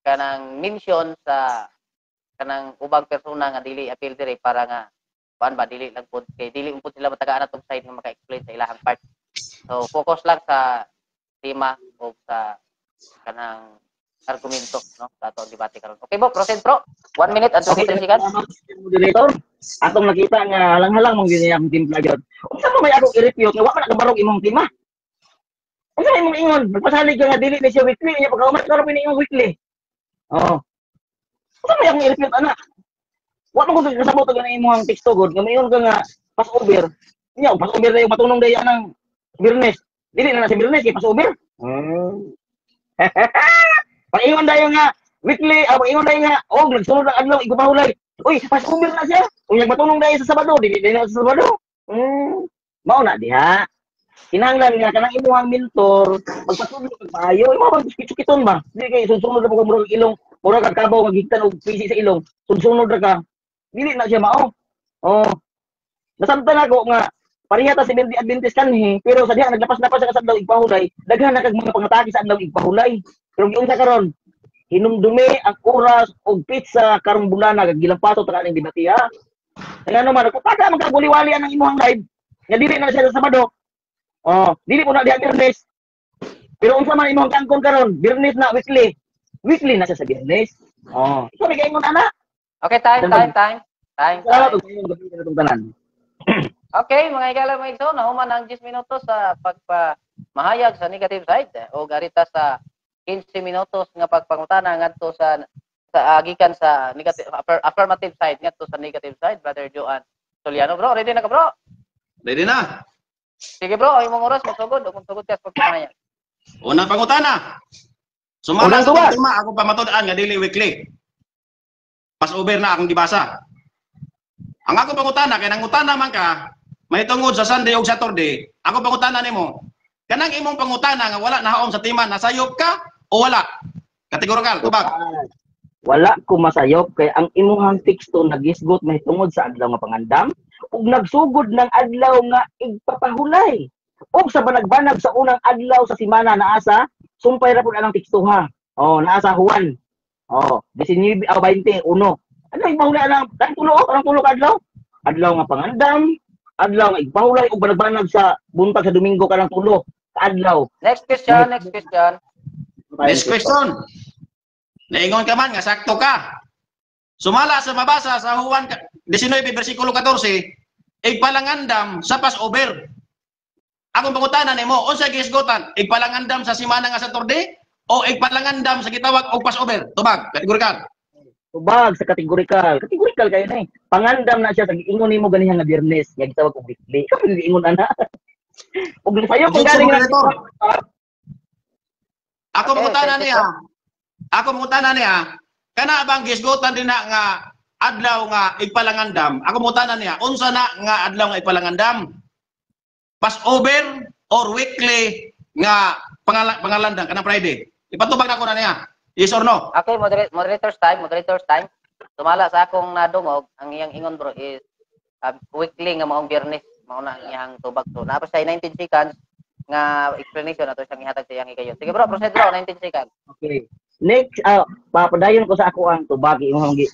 kanang mention sa kanang ubang persona nga dili appeal dire para nga kuan ba dili lang pud kay dili pud sila matagaan atong side nga maka-explain sa ilahang part. So focus lang sa tema o sa kanang argumento no sa atong debate karon. Okay bro, proceed bro. 1 minute and 23 seconds. Moderator, atong nakita nga halang-halang mong gini ang timpla gyud. Unsa man may akong i-review nga wa pa nakabarog imong tema? Unsa imong ingon? Magpasalig ka nga dili ni siya weekly nya pagkahumat ka ra pini imong weekly. Oh. Unsa may akong i-review ana? Wa man ko kasabot og na imong teksto god nga mayon ka nga pass over. Nya pass over na yung matunong daya nang Birnes. Dili na si Birnes kay pass over. Pag-ingon dayo nga weekly, pag-ingon dayo nga nagsunod ang adlaw igupahulay. Uy, pass over na siya. Kung nagmatunong dayo sa Sabado, dili na sa Sabado. Mao na diha. Kinahanglan nga kanang imong mentor magpatulog kag maayo, imo magsukiton ba? Dili kay sunod na murag ilong, murag kagkabaw nga gigtan og pisi sa ilong. Sunod ra ka. Dili na siya mao. Nasamtan ako nga pareha ta si Adventist kanhi, pero sa diha naglapas-lapas sa adlaw igpahulay, daghan na kag mga pangatake sa adlaw igpahulay. Pero giunsa karon? Hinumdumi ang oras og pizza karong bulana kag gilampaso ta kaning debatiha. Kaya ano man, kada magkaguliwali ang imong live, nga dili na siya sa Sabado. Dili po na diha Birnes. Pero unsa man imong kangkon karon? Birnes na weekly. Weekly na siya sa Birnes. Ikaw may kaingon ana? Okay, time. Salamat og kayo ng tanan. Okay, mga igala mga igsoon, nahuman ang 10 minutos sa pagpamahayag sa negative side o garita sa 15 minutos nga pagpangutana ngadto sa gikan sa negative affirmative side ngadto sa negative side. Brother Joan Soliano, bro, ready na ka bro? Ready na. Sige bro, ang imong oras magsugod o kung sugod ka sa pagpamahayag. Unang pangutana. Sumala sa tema ako pamatud-an nga dili weekly. Pass over na akong gibasa. Ang ako pangutana kay nangutana man ka may tungod sa Sunday ug Saturday. Ako pangutana nimo. Kanang imong pangutana nga wala nahaom sa tema, nasayop ka o wala? Kategorikal, tubag. Wala ko masayop kay ang imuhang teksto nagisgot mahitungod sa adlaw nga pangandam ug nagsugod ng adlaw nga igpapahulay. Ug sa banag-banag sa unang adlaw sa semana naasa sumpay ra pud anang teksto ha. Naasa Juan. Oh, 19 o 21. Ano ipahulay lang kan tulo kadlaw. Adlaw nga pangandam, adlaw nga ipahulay og banag-banag sa buntag sa Domingo kanang tulo ka adlaw. Next question, next question. Next question. Naingon ka man nga sakto ka. Sumala sa mabasa sa Juan 19 bersikulo 14, igpalangandam sa Passover. Akong pangutanan nimo, unsa gihisgotan? Igpalangandam sa semana nga Saturday o igpalangandam sa gitawag og Passover? Tubag, kategorikal. Tubag sa kategorikal. Kategorikal kayo na eh. Pangandam na siya sa giingon nimo ganihan nga Biyernes, nga gitawag og weekly. Ikaw giingon ana. Og sayo kung galing na Ako pangutanan niya. Ako pangutanan niya. Kana bang gisgotan din na nga adlaw nga igpalangandam? Ako pangutanan niya. Unsa na nga adlaw nga igpalangandam? Passover or weekly nga pangalandang kanang Friday? Ipatubag na ko na niya. Yes or no? Okay, moderator's time. Sumala sa akong nadungog, ang iyang ingon bro is weekly nga maong Biyernes, mao na iyang tubag. So, napos sa 19 seconds nga explanation ato siyang ihatag sa iyang ikayon. Sige bro, proceed bro, 19 seconds. Okay. Next, papadayon ko sa ako ang tubag imong ni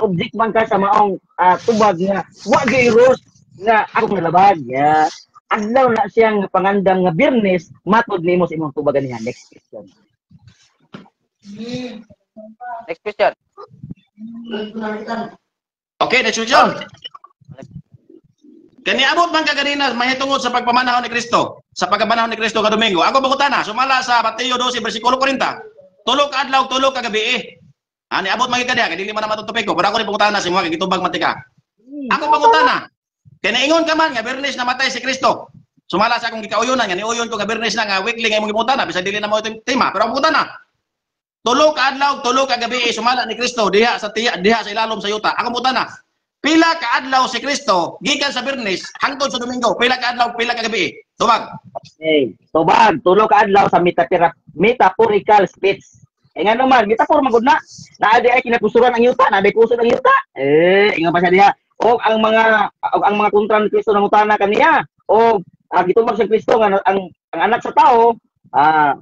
object man ka sa maong tubag nga wa gyros nga ako nalabag ya. Adlaw na siyang pangandam nga Biyernes, matod nimo sa imong tubagan niya. Next question. Next question. Okay, next question. Kani abot man ka ganina mahitungod sa pagpamanahon ni Kristo, sa pagpamanahon ni Kristo ka Domingo. Ako bangutana, sumala sa Mateo 12 bersikulo 40. Tulog ka adlaw, tulog ka gabi. Ani abot man ka diha, dili man matutupik ko. Pero ako ni pangutana sa imo kay gitubag matika. Ako pangutana. Kani ingon ka man nga Biyernes namatay si Kristo. Sumala sa akong gikauyonan nga niuyon ko nga Biyernes na nga weekly nga imong gipungutana bisan dili na mo tema. Pero ang pangutana, tulog ka adlaw, tulog ka gabi, sumala ni Kristo diha sa ilalom sa yuta. Ako pangutana, pila ka adlaw si Kristo gikan sa Biyernes hangtod sa Domingo? Pila ka adlaw, pila ka gabi? Tubag. Okay. Tubag, tulog ka adlaw sa metaphorical speech. Nga naman, metaphor magud na. Naadi ay kinapusuran ang yuta, naadi puso ang yuta. Ingon pa siya diha. O ang mga kontra ni Kristo nangutana kaniya. O gitubag sa Kristo nga ang anak sa tao,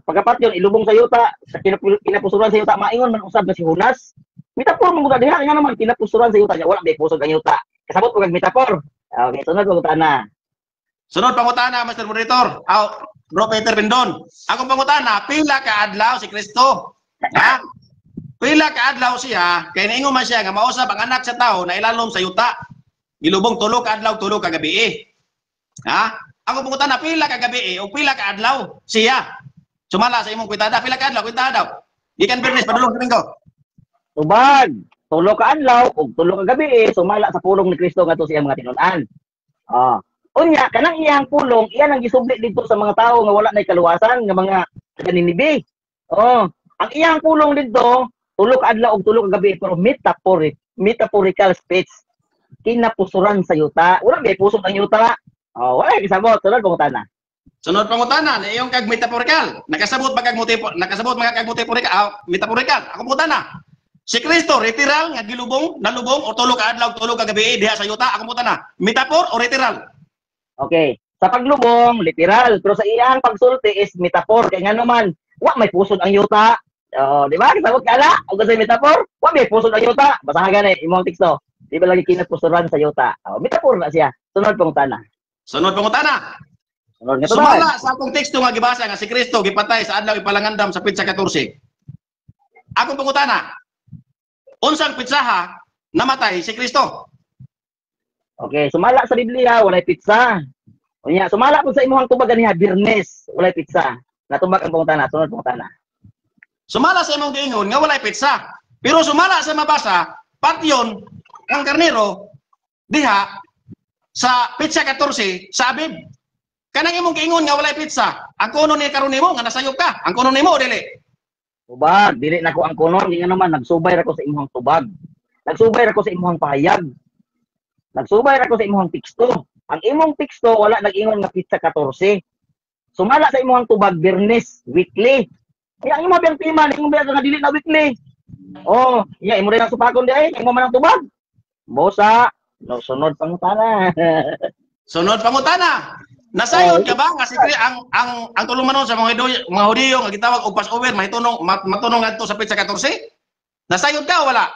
pagkapat yun ilubong sa yuta, sa kinapusuran sa yuta, maingon man usab na si Jonas. Metaphor magud diha nga naman kinapusuran sa yuta, wala may pusod ang yuta. Kasabot ko kag metaphor. Okay, sunod pangutana. Sunod pangutana, Master Moderator. Bro Peter Bindon. Ako pangutana, pila ka adlaw si Kristo? Ha? Pila ka adlaw siya, kay naingon man siya nga mausab ang anak sa tao na ilalom sa yuta. Gilubong tulo ka adlaw, tulo ka gabi. Ha? Ako pangutana, pila ka gabi o pila ka adlaw siya? Sumala sa imong kwitada, pila ka adlaw, kwitada daw. Gikan Biyernes padulong sa Domingo. Tubag, tulo ka adlaw ug tulo ka gabi sumala sa pulong ni Kristo ngadto sa iyang mga tinun-an. Unya kanang iyang pulong, iyan ang gisubli dito sa mga tao nga wala nay kaluwasan nga mga Ninibe. Ang iyang pulong dito, tulo ka adlaw ug tulo ka gabi pero metaphorical speech. Kinapusuran sa yuta. Wala may pusod ang yuta. Wala kisabot. Sunod pangutana. Sunod pangutana, iyong kag metaphorical. Nakasabot ba kag metaphorical? Ako pangutana. Si Kristo literal nga gilubong, nalubong o tulo ka adlaw, tulo ka gabi diha sa yuta. Ako pangutana, metaphor o literal? Okay. Sa paglubong, literal. Pero sa iyang pagsulti is metaphor. Kaya nga naman, wa may pusod ang yuta. Di ba? Kisabot ka ala? O kasi metaphor, wa may pusod ang yuta. Basahan ka na imong teksto. Di ba lagi kinapusuran sa yuta? Metaphor na siya. Sunod pangutana. Sunod pangutana. Sunod nga Sumala sa akong teksto nga gibasa nga si Kristo gipatay sa adlaw ipalangandam sa pitsa 14. Akong pangutana. Unsang pitsaha namatay si Kristo? Okay, sumala sa Biblia, walay pizza. Unya, sumala po sa imuhang tubagan niya, Biyernes, walay pizza. Natumbag ang pangutana, sunod pangutana. Sumala sa imong giingon nga walay pizza. Pero sumala sa mabasa, patyon ang karnero diha sa pitsa 14 sa Abib. Kanang imong giingon nga walay pizza. Ang kuno ni karon nimo nga nasayop ka. Ang kuno nimo dili. Tubag, dili na ko ang kunon, nga naman nagsubay ra ko sa imuhang tubag. Nagsubay ra ko sa imuhang pahayag. Nagsubay ra ko sa imong teksto. Ang imong teksto wala nag-ingon nga pitsa 14. Sumala sa imong tubag Biyernes, weekly. Kaya ang imong biyang tema, imong biyang nga dili na weekly. Imo rin ang supakon di ay, imo man ang tubag. Bosa, sunod pangutana. Sunod pangutana. Nasayon ka ba nga si ang tulumanon sa mga Hudiyo nga gitawag og Passover matunong adto sa pitsa 14? Nasayod ka o wala?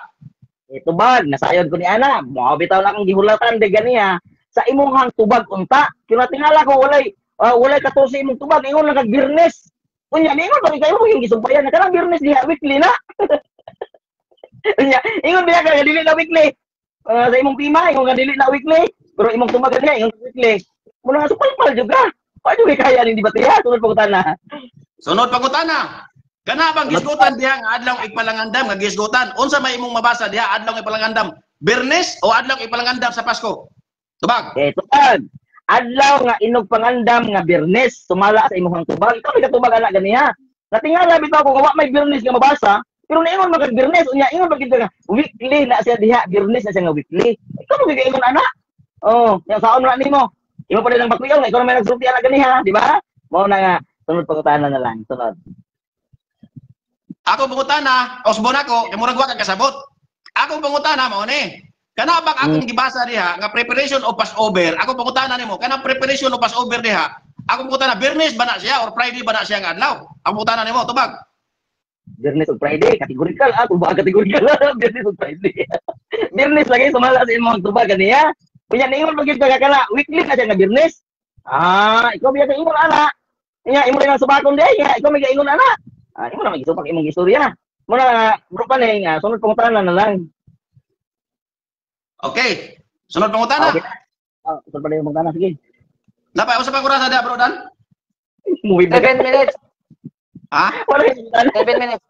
Ito ba, nasayod ko ni ana. Mo bitaw na akong gihulatan de ganiya sa imong tubag unta. Kaya tingala ko walay 14 imong tubag ingon lang kag Biyernes. Unya ingon ba kayo mo yung gisumbayan na kanang Biyernes diha weekly na. Unya ingon biya ka dili na weekly. Sa imong tima ingon ka dili na weekly. Pero imong tubag niya ingon weekly. Muna nga supal-pal juga. Paano kaya ni di ba tiya? Sunod pangutana. Sunod pangutana. Kana bang gisgutan diha nga adlaw ipalangandam nga gisgutan? Unsa may imong mabasa diha adlaw ipalangandam? Biyernes o adlaw ipalangandam sa Pasko? Tubag. Tubag. Adlaw nga inog pangandam nga Biyernes sumala sa imong tubag. Ikaw may katubag ana ganiya. Natingala bitaw ko wa may Biyernes nga mabasa, pero naingon magag Biyernes unya ingon bagid nga weekly na siya diha, Biyernes na siya nga weekly. Ikaw mo giingon ana. Oh, yang saon na nimo. Imo pa rin ang bakliyaw nga ikaw na may nagsulti ana ganiha, di ba? Mao na nga sunod pangutana na lang, sunod. Ako pangutana, osbon ako, kay murag wa kag kasabot. Ako pangutana mao ni. Kana bang akong gibasa diha nga preparation o Passover? Ako pangutana nimo, kana preparation o Passover diha? Ako pangutana Biyernes ba na siya or Friday ba na siya nga adlaw? Ako pangutana nimo, tubag. Biyernes o Friday, kategorikal ako ba kategorikal Biyernes o Friday. Biyernes lagi sumala sa imong tubag kaniya. Kunya ningon bagid ka kana weekly na siya nga Biyernes. Ikaw biya ka ingon ana. Nya imo lang subakon diha, ikaw may ingon ana. Imo na magisupak imong istorya. Muna bro pa nga sunod pangutana na lang. Okay. Sunod pangutana. Okay. Sunod pa yung pangutana sige. Dapat usa pa kurasa diha, bro Dan. 7 minutes. Ha? Wala yung pangutana. 7 minutes.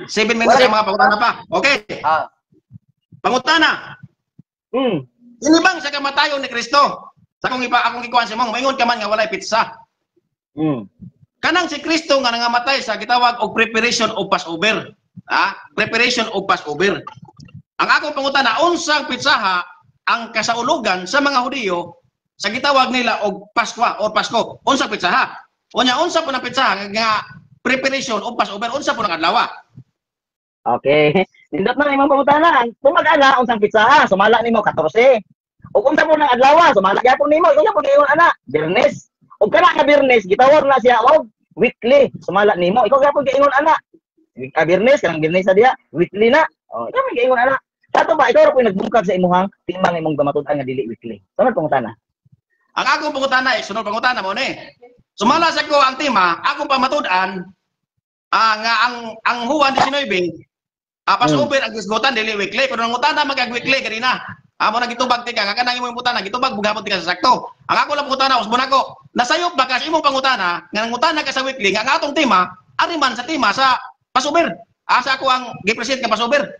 7 minutes ang mga pangutana pa. Okay. Pangutana. Inibang sa kamatayon ni Kristo. Sa akong gikuan si mong maingon ka man nga walay pizza. Kanang si Kristo nga nangamatay sa gitawag og preparation of Passover. Preparation of Passover. Ang akong pangutana, unsang pitsaha ang kasaulugan sa mga Hudiyo sa gitawag nila og Paskwa o Pasko? Unsang pitsaha? Unya unsa po ng pitsaha nga preparation of Passover? Unsa po ng adlaw? Okay. Nindot na imong pangutana. Tumag-ana unsang pitsaha? Sumala nimo 14. Ug unsa po ng adlaw? Sumala gyapon nimo. Ikaw po ingon ana, Biyernes. Ug kana ka Biyernes gitawag na siya og weekly. Sumala nimo. Ikaw gyapon ingon ana. Biyernes kanang Biyernes sa diha, weekly na. Ikaw may ingon ana. Sato ba ikaw ra po'y nagbungkag sa imong timang imong gamatud-an nga dili weekly. Sunod pangutana. Ang akong pangutana sunod pangutana mo ni. Sumala sa ko ang tema, akong pamatud-an nga ang Juan 19 Passover ang gisgutan dili weekly, pero ang utana magag-weekly kanina. Amo na gitubag tika nga kanang imong pangutana gitubag bugabot tika sa sakto. Ang ako lang pangutana usbon ako. Nasayop ba ka sa imong pangutana nga nangutana ka sa weekly nga ang atong tema ariman sa tema sa Passover. Asa ako ang gipresent nga Passover.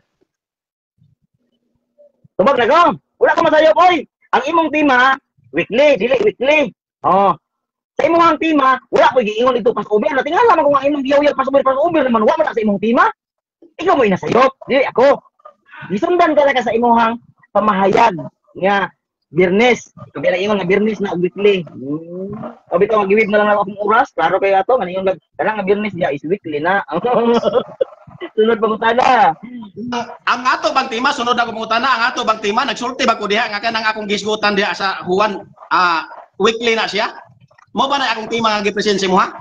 Tubag na ko. Wala ka masayop oy. Ang imong tema weekly, dili weekly. Sa imong tema, wala ko giingon ito Passover. Natingala man ko nga imong giyaw Passover naman wa man sa imong tema. Ikaw mo inasayop, dili ako. Gisundan ka sa imong pamahayag nga Biyernes. Ikaw biya ingon nga Biyernes na weekly. Bitaw magiwid na lang akong oras, klaro kay ato nga ingon kanang nga Biyernes dia is weekly na. Sunod pangutana. Ang ato bang tema sunod ako pangutana, ang ato bang tema nagsulti ba ko diha nga kanang akong gisgutan diha sa Juan weekly na siya? Mo ba na akong tema nga gipresent sa imo ha?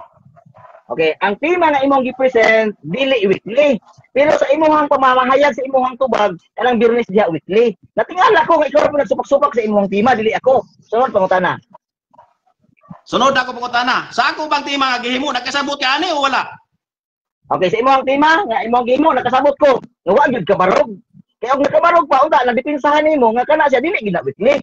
Okay, ang tema nga imong gipresent dili weekly. Pero sa imong pamamahayag sa imong tubag, kanang Biyernes diha weekly. Natingala ko nga ikaw ra nagsupak-supak sa imong tema dili ako. Sunod pangutana. Sunod ako pangutana. Sa ako bang tema nga gihimo nagkasabot ka ani o wala? Okay, sa imong tema nga imong gihimo nakasabot ko. Nga wa gyud ka barog. Kaya og nakabarog pa unta na dipinsahan nimo nga kana siya dili gid na weekly.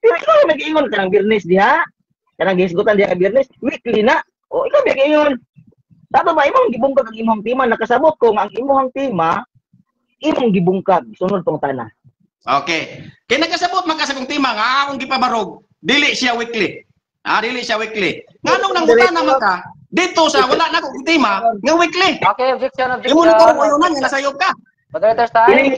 Pero ikaw may giingon kanang Biyernes diha. Kanang gisgutan diha ka Biyernes weekly na. O ikaw may giingon. Sato ba imong gibungkag ang imong tema nakasabot ko nga ang imong tema imong gibungkag. Sunod pangutana. Okay. Kaya nagkasabot man ka sa kong tema nga akong gipabarog, dili siya weekly. Dili siya weekly. Nganong nangutana man ka dito sa wala na akong tema nga weekly. Okay, objection. Imo na ko uyunan nga nasayop ka. Moderator's time.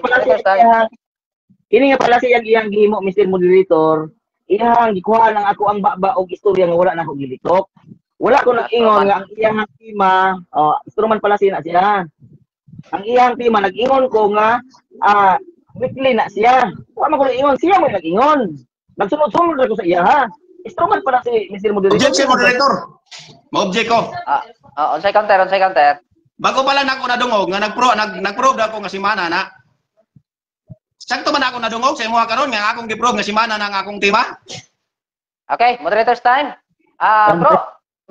Kini nga pala siyang iyang gihimo Mr. Moderator. Iyang gikuha lang ako ang baba og istorya nga wala na ako gilitok. Wala ko nag-ingon nga ang iyang tema, instrument pala siya. Ang iyang tema nag-ingon ko nga weekly na siya. Wala ko nag-ingon, siya mo nag-ingon. Nagsunod-sunod ako sa iya ha. Instrument pala si Mr. Moderator. Objection moderator. Ma-object ko. On counter. Bago pa lang ako nadungog nga nagprove daw ako nga si Mana na. Sakto man ako nadungog sa imo karon nga akong giprove nga si Mana nang akong tima. Okay, moderator's time.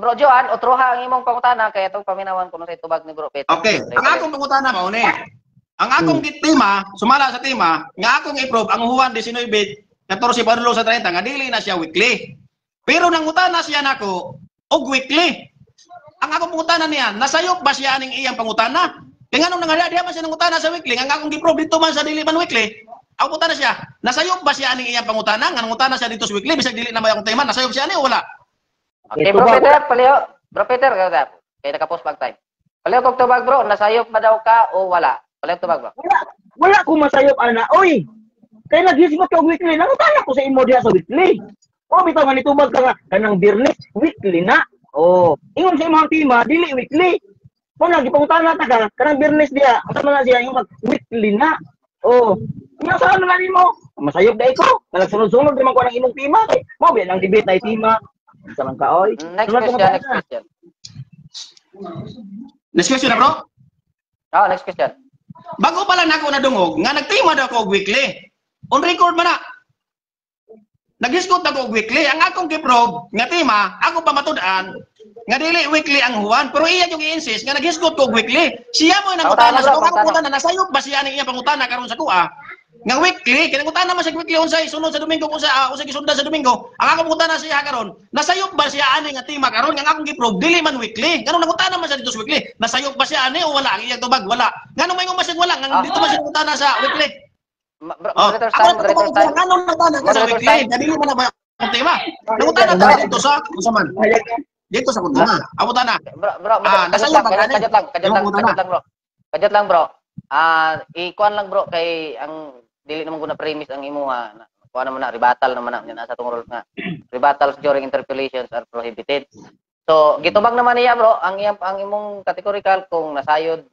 Bro Joan, utroha ang imong pangutana kaya itong paminawan ko sa itubag ni Bro Peter. Okay, ang akong pangutana mao ni. Ang akong tima, sumala sa tima, nga akong i-prove ang Juan 19, 14 padulong sa 30 nga dili na siya weekly. Pero nangutana siya nako og weekly. Ang akong pangutana niya, nasayop ba siya ning iyang pangutana? Kaya nga nung nangyari diha man siya nangutana sa weekly, ang akong gi-prove dito man sa dili man weekly. Ako pangutana siya, nasayop ba siya ning iyang pangutana? Nga nangutana siya dito sa weekly bisag dili na may akong tema, nasayop siya ni o wala? Okay, Bro Peter, paliho. Bro Peter, kaya naka-post back time. Paliho kog tubag bro, nasayop ba daw ka o wala? Paliho tubag bro. Wala ko masayop ana. Oy. Kaya nagising ko weekly. Nangutana ko sa imo diha sa weekly. O bitaw nga nitubag ka nga kanang Biyernes weekly na. Oh, ingon sa imong tima dili weekly. Kung lagi pangutana ta ka kanang Biyernes diha, asa man siya yung weekly na. Oh, nya sa ano na nimo? Masayop dai ko. Nagsunod-sunod naman ko ng imong tima kay mo biya nang debate na tima. Sa lang ka oy. Next question. Next question na bro. Oh, next question. Bago pa lang ako nadungog nga nagtima daw ako og weekly. On record man na. Nag-discuss ako og weekly. Ang akong gi-prove nga tima, ako pa matud-an nga dili weekly ang Juan, pero iya yung i-insist nga nag-discuss ko og weekly. Siya mo nangutana sa ako pangutana nasayop ba siya ning iya pangutana karon sa kuha? Nga weekly, kinangutana man sa weekly unsay sunod sa Domingo kung sa unsay gisundan sa Domingo. Ang akong pangutana siya karon, nasayop ba siya ani nga tima karon nga akong gi-prove dili man weekly. Karon nangutana man siya dito sa weekly, nasayop ba siya ani o wala? Ang iyang tubag wala. Ngano may masig wala nga dito man siya nangutana sa weekly. Moderator's time. Ano nangutana ka sa weekly? Dili man na ba ang tema? Nangutana ta dito sa unsa man? Dito sa kuntana. Abutan na. Bro, kajat lang bro. Ikuan lang bro kay ang dili naman guna premise ang imuha. Kuha naman na rebuttal naman na nasa tong rules nga. Rebuttals during interpellations are prohibited. So gitubag naman niya bro ang imong categorical kung nasayop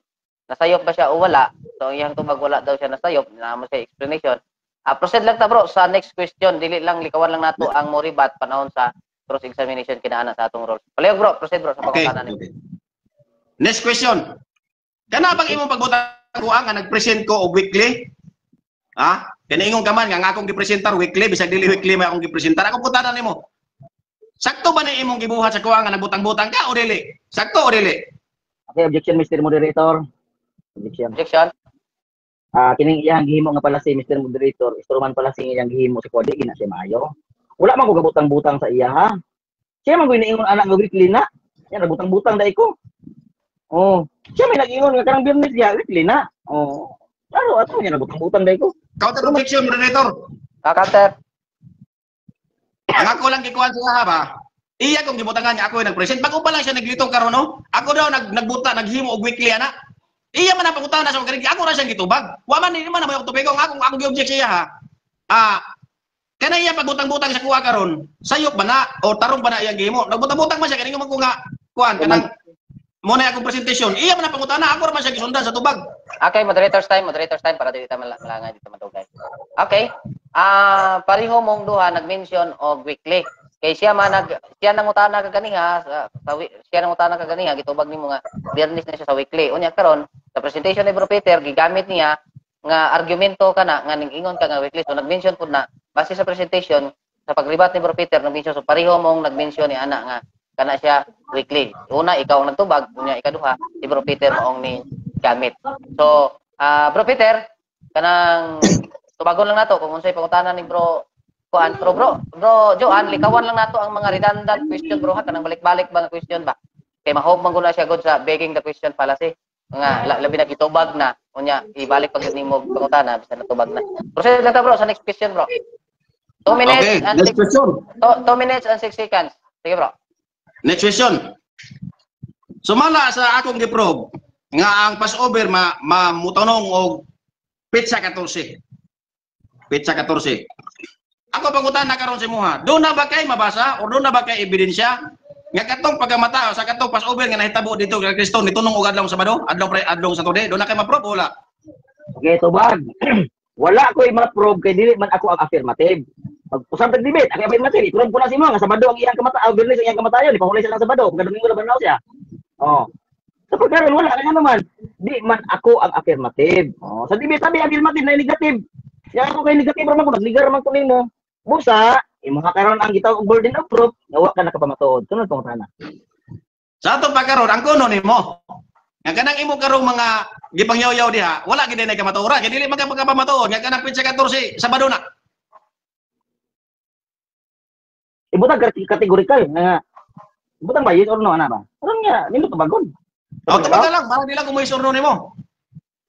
ba siya o wala. So iyang tubag wala daw siya nasayop, na mo siya explanation. Proceed lang ta bro sa next question. Dili lang likawan lang nato ang mo rebut panahon sa cross examination kinaana sa atong rules. Palihog bro, proceed bro sa pagkakanan nimo. Next question. Kana bang imong pagbutang ko nga nag-present ko og weekly? Ha? Kani ingong kaman nga akong gipresentar weekly bisag dili weekly may akong gipresentar. Ako putanan nimo. Sakto ba ni imong gibuhat sa kuha nga nagbutang-butang ka o dili? Sakto o dili? Okay, objection Mr. Moderator. Objection. Kining iyang gihimo nga pala si Mr. Moderator, instrument pala si iyang gihimo si Kodi gina siya maayo. Wala man ko gabutang-butang sa iya ha. Siya man ko iniingon anak nga weekly na. Yan nabutang-butang dai ko. Oh, siya may nag-ingon nga karang Biyernes diha weekly na. Oh. Ano ato niya nabutang-butang dai ko. Counter objection moderator. Counter. Ang ako lang gikuan siya ha ba? Iya kung gibutangan niya ako yung nag-present. Bago pa lang siya naglito karon no. Ako daw nagbuta naghimo og weekly ana. Iya man ang pangutana sa mga ako ra siyang gitubag. Wa man ni man na may tubig akong gi-object siya ha. Kana iya pagbutang-butang sa kuha karon, sayop ba na o tarong ba na iyang gihimo? Nagbutang-butang man siya kaning mo ko nga kuan kanang mo na akong presentation. Iya man ang pangutana, ako ra man siya gisundan sa tubag. Okay, moderator's time para dili ta malangay dito matugay. Okay. Pareho mong duha nag-mention og weekly. Kay siya nangutana kaganiha siya nangutana kaganiha gitubag nimo nga Biyernes na siya sa weekly. Unya karon sa presentation ni Bro Peter gigamit niya nga argumento kana nga ning-ingon ka nga weekly. So nag-mention pud na base sa presentation sa pagribat ni Bro Peter nag-mention so pareho mong nag-mention ni ana nga kana siya weekly. Una ikaw ang nagtubag, unya ikaduha si Bro Peter maong ni gamit. So Bro Peter kanang tubagon lang nato kung unsay pangutanan ni Bro kuan bro Joan likawan lang nato ang mga redundant question bro ha kanang balik-balik ba nga question ba kay mahog man guna siya god sa begging the question fallacy nga labi na gitubag na unya ibalik pag nimo pangutana bisan natubag na proceed lang ta bro sa next question bro 2 minutes okay, and next question. 2 minutes and 6 seconds sige bro Next question. Sumala sa akong giprobe nga ang Passover mamutanong og pizza 14. Pizza 14. Ako pangutan na karon si Muha. Doon na ba kay mabasa o doon na ba kay ebidensya nga katong pagkamata sa katong Passover nga nahitabo dito kay Kristo nitunong og adlaw Sabado, adlaw sa Tude, doon na kay ma-prove wala. Okay, tubag. Wala ko ma-prove kay dili man ako ang affirmative. Pag-usap tag debate, ang affirmative, i-prove ko na si Muha nga Sabado ang iyang kamatayon, Biyernes ang iyang kamatayon, ipahulay siya ng Sabado, pagka Domingo laban na siya. Oh. Sa pagkaroon, wala kaya naman. Di man ako ang affirmative. Sa debate, sabi affirmative na negative. Siya ako kay negative raman ko, nagligar raman ko nimo. Busa, imo karon ang gitawag og burden of proof, nawa ka nakapamatuod. Sunod pang tana. Sa ato pagkaroon, ang kuno nimo. Nga kanang imo karong mga gipangyaw-yaw diha, wala gid na kamatuora, kay dili magpamatuod, nga kanang pitsa 14 Sabado na. Ibutang kategorikal nga ibutang ba yes or no ana ba? Karon nga nimo tabagon. Tabagan lang, para nila kung may surno nimo.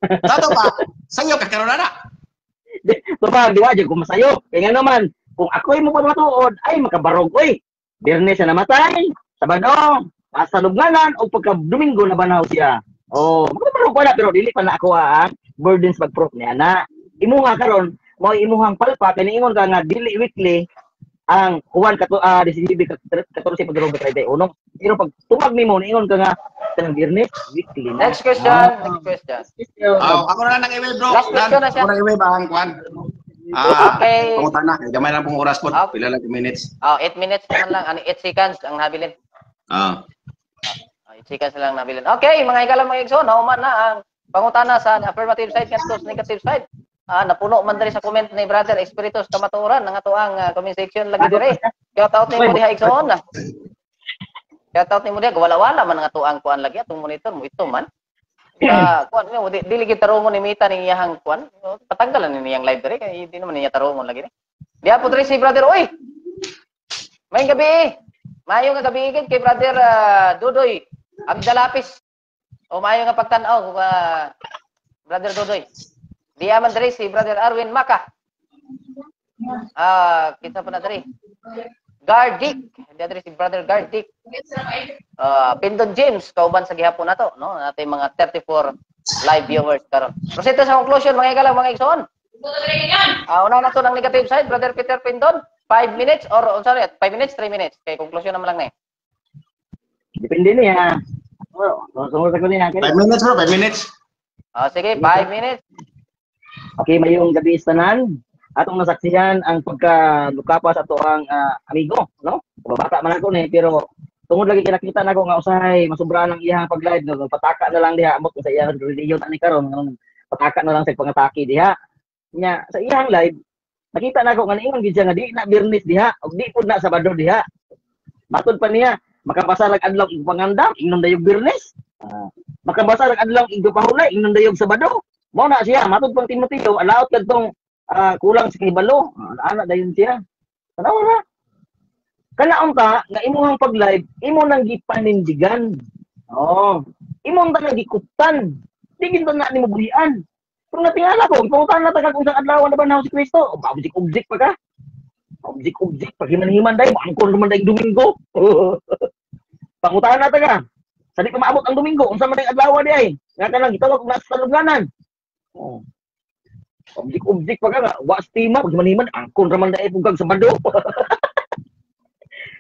Sa ato pa, sayo ka karon na. Tupag di wajud ko masayo. Kaya nga naman, kung ako mo pamatuod, ay makabarog ko eh. Biyernes na namatay, Sabado, pasalugnanan o pagka Domingo na banaw siya. Makabarog ko na pero dili pa na ako ang burdens pag-proof niya na imo nga karon mo imuhang palpa kay niingon ka nga dili weekly ang Juan 19 14 pagdurog 31. Pero pag tumag nimo niingon ka nga kanang Biyernes weekly na. Next question. Ako na lang i-wave bro. Last question na siya. Ako na i-wave ang kwan. Okay. Pangutan na. Gamay lang pong oras po. Pila lang minutes. 8 minutes naman lang. 8 seconds ang nabilin. 8 seconds lang nabilin. Okay, mga hikalang mga igsoon, nauman na ang pangutana sa affirmative side ngadto sa negative side. Napuno man diri sa comment ni Brother Espiritus Kamatuoran nga ato ang comment section lagi diri. Shout out nimo diha igsoon. Shout out nimo diha wala-wala man nga ato ang kuan lagi atong monitor mo ito man. Kuan mo dili gid tarungon ni Mita ning iyang kuan. Patanggalan ni niyang live diri kay di naman niya tarungon lagi ni. Diha po diri si Brother Oy. May gabi. Mayo nga gabi gid kay Brother Dudoy Abdalapis. Mayo nga pagtan-aw Brother Dudoy. Diya man diri si Brother Arwin Maka. Kinsa pa na diri? Gardik. Diya diri si Brother Gardik. Pindon James kauban sa gihapon nato, no? Natay mga 34 live viewers karon. Proceed sa conclusion mga hikalang mga igsoon. Una na to ng negative side, Brother Peter Pindon. 5 minutes or sorry, 5 minutes, 3 minutes. Kay conclusion naman lang na. Depende niya. Sunod ko niya. 5 minutes bro, 5 minutes. Sige, 5 minutes. Okay, mayong gabi sa tanan. Atong nasaksihan ang pagkalukapas ato ang amigo, no? Bata man ako ni pero tungod lagi kinakita nako nga usahay masubra ng iyang pag-live no. Pataka na lang diha amot sa iyang religion ani karon pataka na lang sa pangatake diha. Nya sa iyang live nakita nako nga niingon gid siya nga di na Biyernes diha ug di pud na Sabado diha. Matod pa niya makapasarag adlaw ig pangandam ingnon dayog Biyernes. Makapasarag adlaw ig pahulay ingnon dayog Sabado. Mao na siya matod pang Timoteo alaot kadtong kulang sa kibalo. Ana dayon siya. Tanawa na. Kanaon ta nga imong pag-live, imo nang gipanindigan. Imo nang gikuptan. Di gid na nimo buhian. Kung natingala ko, ipungutan na tagal kung saan adlaw na ba na si Kristo. Object pa ka. Object pag himan-himan dai, angkon naman dai Domingo. Pangutan na taga. Sa di pa maabot ang Domingo, unsa man dai adlaw di ay. Nga kanang gitawag na sa talugnanan. Object pa ka nga, wa estima pag himan-himan angkon raman dai pugag Sabado.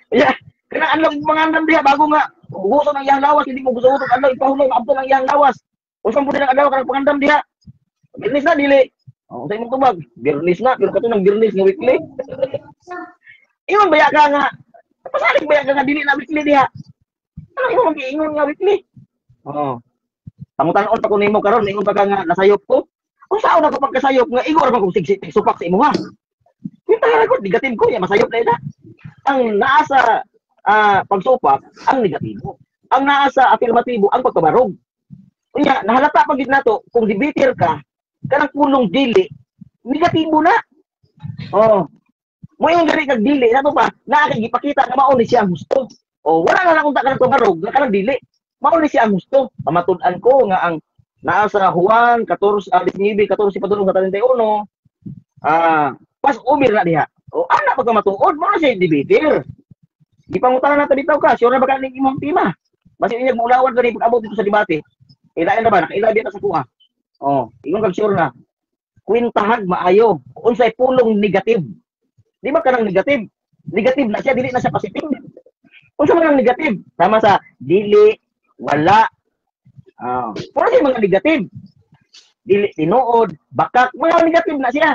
Yeah, kana adlaw mangandam diha bago nga gusto ng iyang lawas, hindi mo gusto utog adlaw ipahulay maabot ang iyang lawas. Usa mo din ang adlaw kanang pangandam diha. Biyernes na dili. Sa imong tubag, Biyernes na pero kato ng Biyernes nga weekly. Ingon baya ka nga. Pasalig baya ka nga dili na weekly diha. Ano imong giingon nga weekly? Pangutan-on pa ko nimo karon, ingon pa ka nga nasayop ko. Unsa una ko pagkasayop nga igor man ko sig supak sa imo ha. Kita ko negative ko ya masayop na ida. Ang naasa pagsupak ang negatibo. Ang naasa afirmatibo ang pagkabarog. Unya nahalata pa gid nato kung debater ka kanang pulong dili negatibo na. Mo yung dili kag dili nato pa naa kay gipakita nga mao ni siya ang gusto. Wala na lang unta kanang tumarog nga kanang dili. Mao ni siya ang gusto. Pamatud-an ko nga ang naasa Juan 14 14 padulong 31 pas umir na diha. Ana pagkamatuod mo na siya debater. Di pangutanan nato bitaw ka, sure na ba ka ning imong tema? Basi inyag maulawan gani pag-abot dito sa debate. Ilain na ba nakaila dito sa kuha. Ingon kag sure na. Kwintahag maayo unsay pulong negative. Di ba kanang negative? Negative na siya dili na siya positive. Unsa man ang negative? Sama sa dili, wala. Puro siya mga negative. Dili tinuod, bakak, mga negative na siya.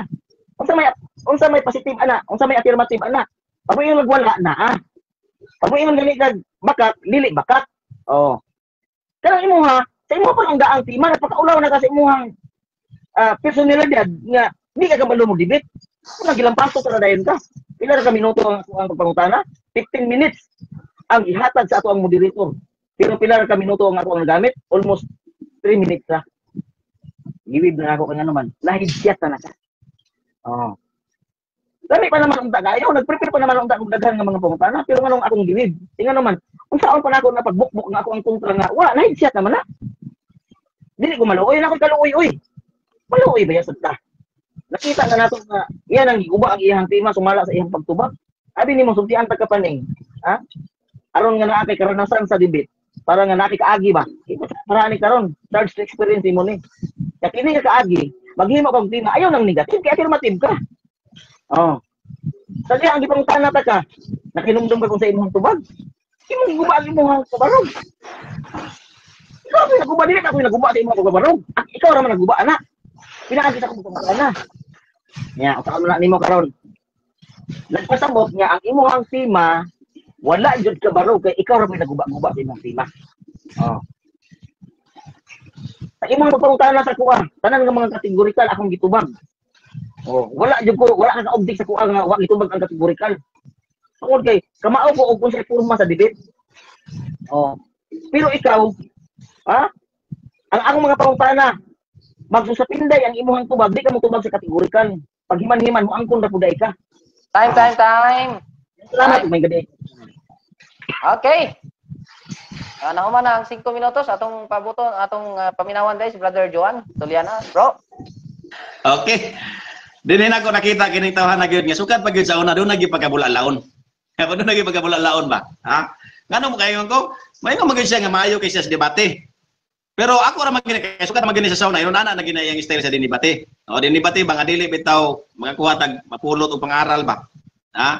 Unsa may positive ana, unsa may affirmative ana. Pag mo yung nagwala na Pag mo yung gani kag bakak, dili bakak. Kanang imuha, sa imuha pa ang daang tima, napakaulaw na kasi imuhang personalidad nga, hindi ka kabalo mo debate. Kung nagilampaso ka na dayon ka, pila ra ka minuto ang pagpangutana? 15 minutes ang ihatag sa ato ang moderator. Pero pila ra ka minuto ang ako ang gamit? Almost 3 minutes na. Giwib na ako kanya naman. Lahidyat na ka. Oh. Dami pa naman unta kayo, nag-prepare pa naman unta kung daghan nga mga pangutana, pero nganong akong giwib. Tingnan naman, unsaon pa na ako na pagbukbuk nga ako ang kontra nga, wala, lahidyat naman na. Dili ko maluoy na akong kaluoy-oy. Maluoy ba yasad ka? Nakita na nato nga, iyan ang giguba ang iyang tima, sumala sa iyang pagtubag. Abi ni mo, sultian ta ka paning. Ha? Aron nga naa kay karanasan sa debate. Para nga naa kaagi ba? Para ni karon, charge to experience mo ni. Kaya kini ka kaagi, maghimo kang tima, ayaw nang negative, kaya affirmative ka. Oh. Kasi ang gipangutana ta ka, nakinumdum ka kung sa imong tubag. Imong giguba ang imong kabarog. Ikaw ang naguba, dili ako naguba sa imong kabarog. Ikaw ra man naguba ana. Pinakakita ko pangutana. Nya, usaon mo na nimo karon. Nagpasabot nga ang imong tima wala jud ka barog kay ikaw ra may naguba-guba sa imong tima. Oh. Sa imong pagpangutana sa kuha, tanan nga mga kategorikal akong gitubag. Oh, wala jud ko, wala ka object sa kuha nga wa gitubag ang kategorikal. Tungod kay kamao ko og unsay porma sa debate. Oh. Pero ikaw, ha? Ang akong mga pangutana, magsusapinday ang imong tubag, di ka mo tubag sa kategorikal. Pag himan-himan mo angkon ra puday ka. Time. Salamat may gabi. Okay. Nahuman na ang 5 minutos atong pabuton, atong paminawan guys, Brother Joan Tuliana, bro. Okay. Dinhi na ko nakita kining tawhan na gyud nga sukat pa gyud sa una doon nagi pagkabula-laon. Ako doon nagi pagkabula-laon ba? Ha? Ngano mo kayo ko? May nga magin siya nga maayo kay siya sa debate. Pero ako ra magini kay sukat magini sa sauna inon ana na ginayang style sa dinibate. O dinibate ba nga dili bitaw mga kuhatag mapulot og pangaral ba? Ha?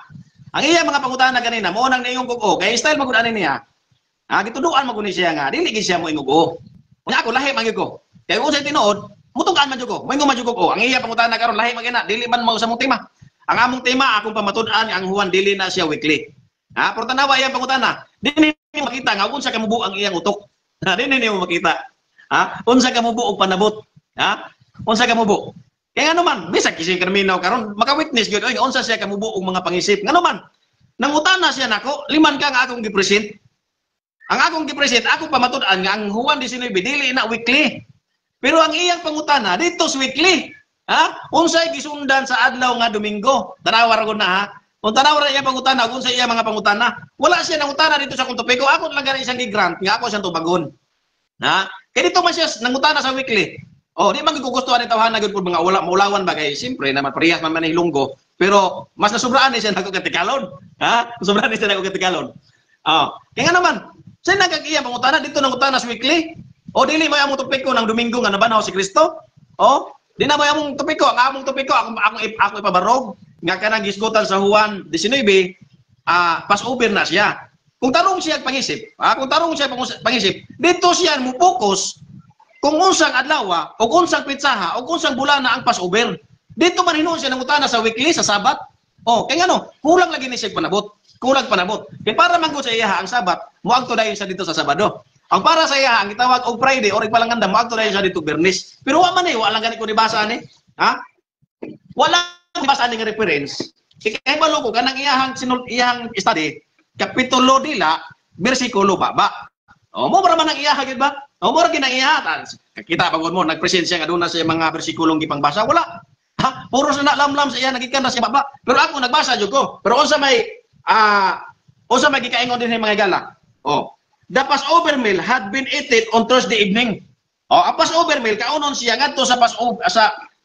Ang iya mga pangutana kanina mo nang niingog ko kay style magud ani niya. Ha gituduan magud ni siya nga dili gid siya mo ingog. Unya ako lahi magyud ko. Kay usay tinuod mutugan man jud ko. Moingo man jud ko. Ang iya pangutana karon lahi magina dili man mo sa mong tema. Ang among tema akong pamatud-an ang Juan dili na siya weekly. Ha pero tanawa iya pangutana. Dili mo makita nga unsa ka mubo ang iyang utok. Ha dili mo makita. Ha unsa ka mubo og panabot. Ha unsa ka mubo. Kaya nga naman, bisag kising karminaw karon maka-witness gyud oy unsa siya kamubo og mga pangisip. Nga naman, nangutana siya nako, liman ka nga akong gi-present. Ang akong gi-present, ako pamatud-an nga ang Juan 19 dili na weekly. Pero ang iyang pangutana dito sa weekly. Ha? Unsay gisundan sa adlaw nga Domingo? Tanawar ko na ha. Kung tanawar iya pangutana, kung sa iya mga pangutana, wala siya nangutana dito sa akong topiko. Ako lang gani isang gi-grant nga ako siyang tubagon. Ha? Kaya dito man siya nangutana sa weekly. Oh, di man gugustuhan ni tawhan na gud pud mga maulawan ba kay simpre naman parehas man man hilunggo, pero mas nasubraan ni siya nako katikalon. Ha? Nasubraan ni siya nako katikalon. Oh, kaya nga naman, sa nagkagiya pangutana dito nangutana sa weekly. O dili mo among topiko ng Domingo nga nabanaw si Kristo? Oh, di na mo among topiko, ang among topiko ako ipabarog nga kanang gisgutan sa Juan 19, Passover na siya. Kung tarong siya pangisip, kung tarong siya pangisip, dito siya mo focus kung unsang adlaw o unsang pitsaha o unsang bulan na ang Passover. Dito man hinuon siya nangutana sa weekly sa Sabat. Oh, kaya ano, kulang lagi ni siya panabot. Kulang panabot. Kaya para manggod sa iya ang Sabat, moagto dayon siya dito sa Sabado. Ang para sa iya ang gitawag og Friday or ipalanganda moagto dayon siya dito Bernes. Pero wa man wala gani ko nibasa ni. Ha? Wala nibasa ni nga reference. Kaya balo ko kanang iyang study, kapitulo dila, bersikulo ba. O mo para man ang iyaha gid ba? O mo ra kinang iyaha. Kita pagod mo nagpresent siya nga doon na sa mga bersikulong gipangbasa wala. Ha? Puro sa lamlam sa iya nagikan na siya baba. Pero ako nagbasa jud ko. Pero unsa may gikaingon din mga gala. Oh. The Passover meal had been eaten on Thursday evening. Oh, ang Passover meal kaunon siya ngadto sa Passover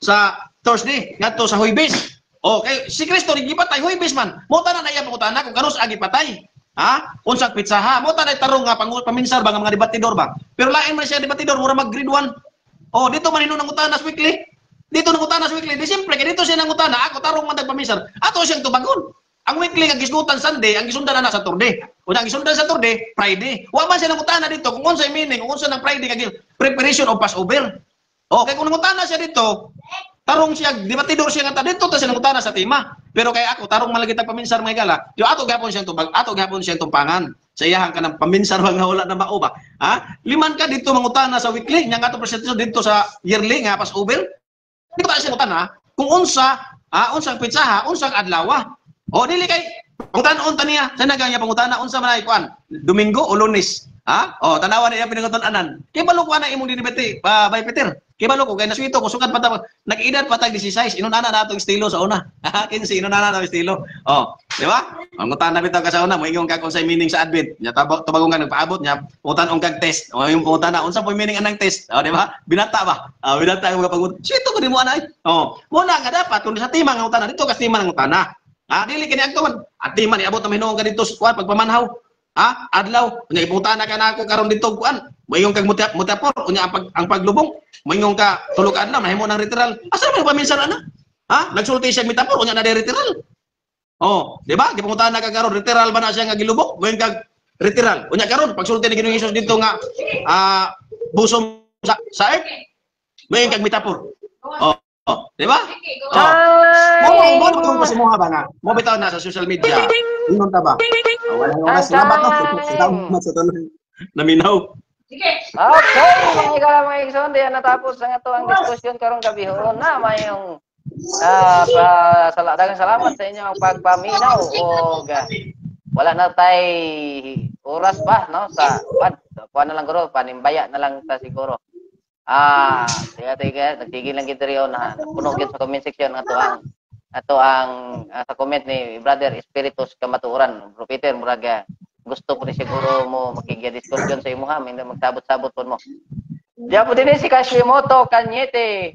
sa Thursday, ngadto sa Huwebes. Oh, kay si Kristo gipatay Huwebes man. Mo tanan na iya pangutana kung kanus agi patay. Ha? Unsang pitsaha, mo tanay tarong nga paminsar ba nga mga debatidor ba. Pero lain man siya debatidor mura mag grade 1. Oh, dito man hinuon nangutanas weekly. Dito nangutanas weekly, di simple kay dito siya nangutana, ako tarong man paminsar. Ato siyang tubagon. Ang weekly nga gisgutan Sunday, ang gisundan na sa Saturday. O ang gisundan sa Saturday, Friday. Wa man siya nangutana dito kung unsay meaning, kung unsa nang Friday kag preparation of Passover. Oh, kay kung nangutana siya dito, tarong siya, debatidor siya nga dito ta siya nangutana sa tema. Pero kay ako tarong malagi tag paminsar mga gala. Yo ato gapon siyang tubag, ato gapon siyang tumpangan. sa iyahan ka ng paminsar nga wala na mao ba? Ha? Liman ka dito mangutana sa weekly, nya nga to presentasyon dito sa yearly nga pas over. Di ko tayo sinutana kung unsa, unsang pitsaha, unsang adlaw. O dili kay pangutanon ta niya, sa naganya pangutana unsa man ay kuan, Domingo o Lunes. Ha? O tanawan niya pinangutan-anan. Kay balo ko na imong dinibete, Bay Peter. Kay balo ko kay naswito ko sukat pa ta nag-edad pa tag 16, inunana na atong estilo sa una. 15 inunana na estilo. O, di ba? Pangutan na bitaw ka sa una, moingon ka kung sa meaning sa advent. Nya tabagong ka nagpaabot nya, pangutan kag test. O yung pangutan na unsa po meaning anang test? O, di ba? Binata ba? Binata ko pag swito ko di mo anay. O, muna nga dapat kung sa timang utana dito kas timang utana. Dili kini agtuman. At timan iabot na hinuon ka dito kuan pagpamanhaw. Adlaw, unya ibutana ka na ako karon dito kuan. Moingon kag mutapor, unya ang paglubong, moingon ka tulo ka adlaw mahimo nang literal. Asa man paminsan ana? Nagsulti siya mitapor, unya na literal. Oh, di ba? Gipungutana ka karon literal ba na siya nga gilubong? Moingon kag literal. Unya karon pagsulti ni Ginoong Hesus dito nga busom sa earth, moingon kag mitapor. Di ba? Mo kung pasimuha ba nga? Mo bitaw na sa social media. Ingon ta ba? Walang oras salamat no. Salamat sa tanong. Naminaw. Okay, mga igsoon, diyan natapos ang ato ang diskusyon karong gabi ho na mayong daghang salamat sa inyong pagpaminaw o wala na tay oras pa no sa kuan na lang guro, panimbaya na lang ta siguro. Tiga, nagtigil lang kita rin na puno sa comment section ato ang sa comment ni Brother Espiritus Kamatuoran. Bro Peter, muraga gusto po ni siguro mo makigya diskusyon sa imuha, hindi magsabot-sabot po mo. Diya po din si Kashimoto Kanyete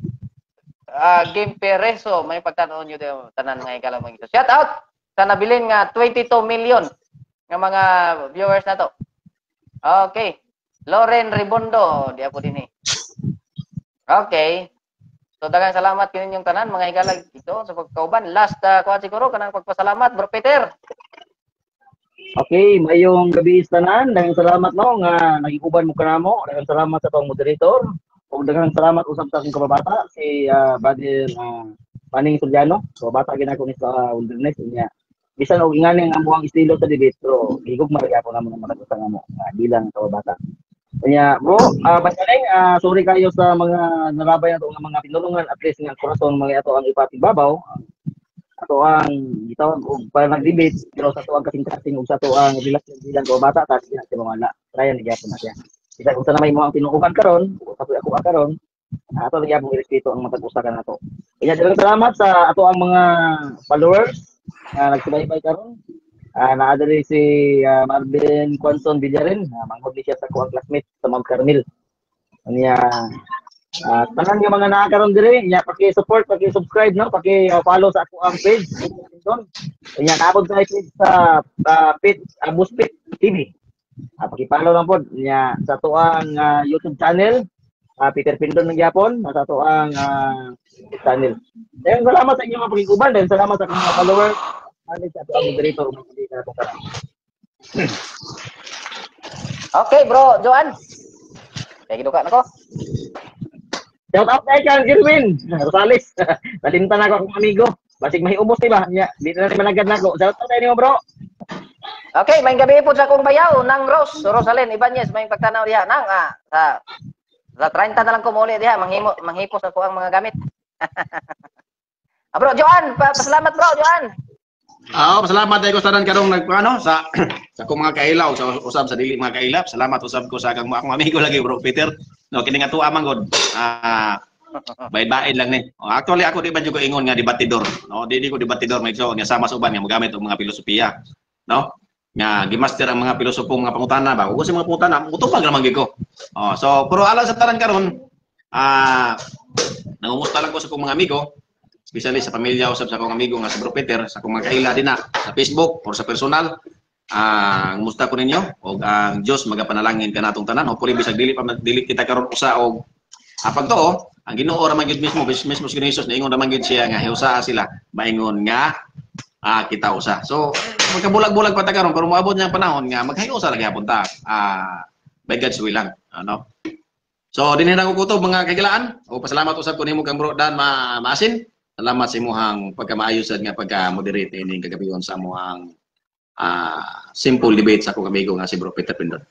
Game Pereso, may pagtanaon nyo din tanan nga ikalamang ito. Shout out sa nabilin nga 22 million ng mga viewers na to. Okay. Loren Ribondo, diya po din Okay. So daghang salamat kininyong tanan mga higalag ito sa pagkauban. Last kuan siguro kanang pagpasalamat Bro Peter. Okay, mayong gabi sa tanan. Daghang salamat no nga nagikuban mo kanamo. Daghang salamat sa tong moderator. Ug daghang salamat usab sa akong kababata si Brother Paning Sulyano. So bata ginako ni sa Wilderness niya. Bisan og ingani ang amuang estilo sa debate pero higog magyapon namo ng mga nga mo nga bilang kababata. Kanya bro, basaling sorry kayo sa mga narabay nato nga mga pinulungan at least nga korason mga ato ang ipatigbabaw. Ato ang gitawag og para nag-debate pero sa tuwag kasing-kasing ug sa tuwang relasyon bilang kababata ta sila sa mga tryan gyapon na siya. Bisa kung sa may mga tinuuhan karon, sa ako karon, ato gyapon irespeto ang matag-usakan nato. Kanya daghang salamat sa ato ang mga followers na nagsubaybay karon. Naadali si Marvin Quanson Villarin, manghod siya sa kuang classmate sa Mount Carmel. Niya tanan yung mga nakakaroon dire, niya paki-support, paki-subscribe no, paki-follow sa ako ang page. Niya kaabot sa page sa page Buspit TV. Paki-follow lang po niya sa tuang YouTube channel. Peter Pindon ng Japon, sa tuang channel. Dayon salamat sa inyong mga pakikuban, dayon salamat sa mga followers. Okay, bro, Joan. Kaya giduka na ko. Shout out kay Kang Gilwin Rosales. Nalimtan ako akong amigo. Basig mahiubos diba? Nya, di na rin managad nako. Shout out tayo bro. Okay, may gabi po sa akong bayaw ng Rosalen Ibanez, may pagtanaw diha nang sa 30 na lang ko muli diha manghipos ako ang mga gamit. Bro Joan, pasalamat bro Joan. Pasalamat tayo ko sa karong sa akong mga kailaw sa usab sa dili mga kailap. Salamat usab ko sa akong amigo lagi bro Peter. No kini nga tuwa man god. Baid-baid lang ni. Actually ako di ba jud ko ingon nga debatidor. No, di ko debatidor may so nga sama sa uban nga mogamit og mga filosofiya. No? Nga gimaster ang mga pilosopong mga pangutana ba. Ug sa mga pangutana mutupag ra man gyud ko. So pero ala sa tanan karon nangumusta lang ko sa akong mga amigo. Especially sa pamilya usab sa akong amigo nga sa Bro Peter, sa akong mga kaila din sa Facebook or sa personal. Musta ko ninyo og ang Dios magapanalangin kanatong tanan. Hopefully bisag dili kita karon usa og pagtuo, ang Ginoo ra man gyud mismo si Jesus niingon ra man gyud siya nga hiusa sila maingon nga kita usa. So magkabulag-bulag pa ta karon pero moabot niya panahon nga maghiusa lagi hapon ta. By God's will lang, ano. So dinhi na ko kutob mga kagilaan. O pasalamat usab ko nimo kang Bro Dan Maasin. Salamat sa imuhang pagkamaayosan nga pagka-moderate ini kagabiyon sa amuhang simple debate sa akong amigo nga si Bro Peter Pindot.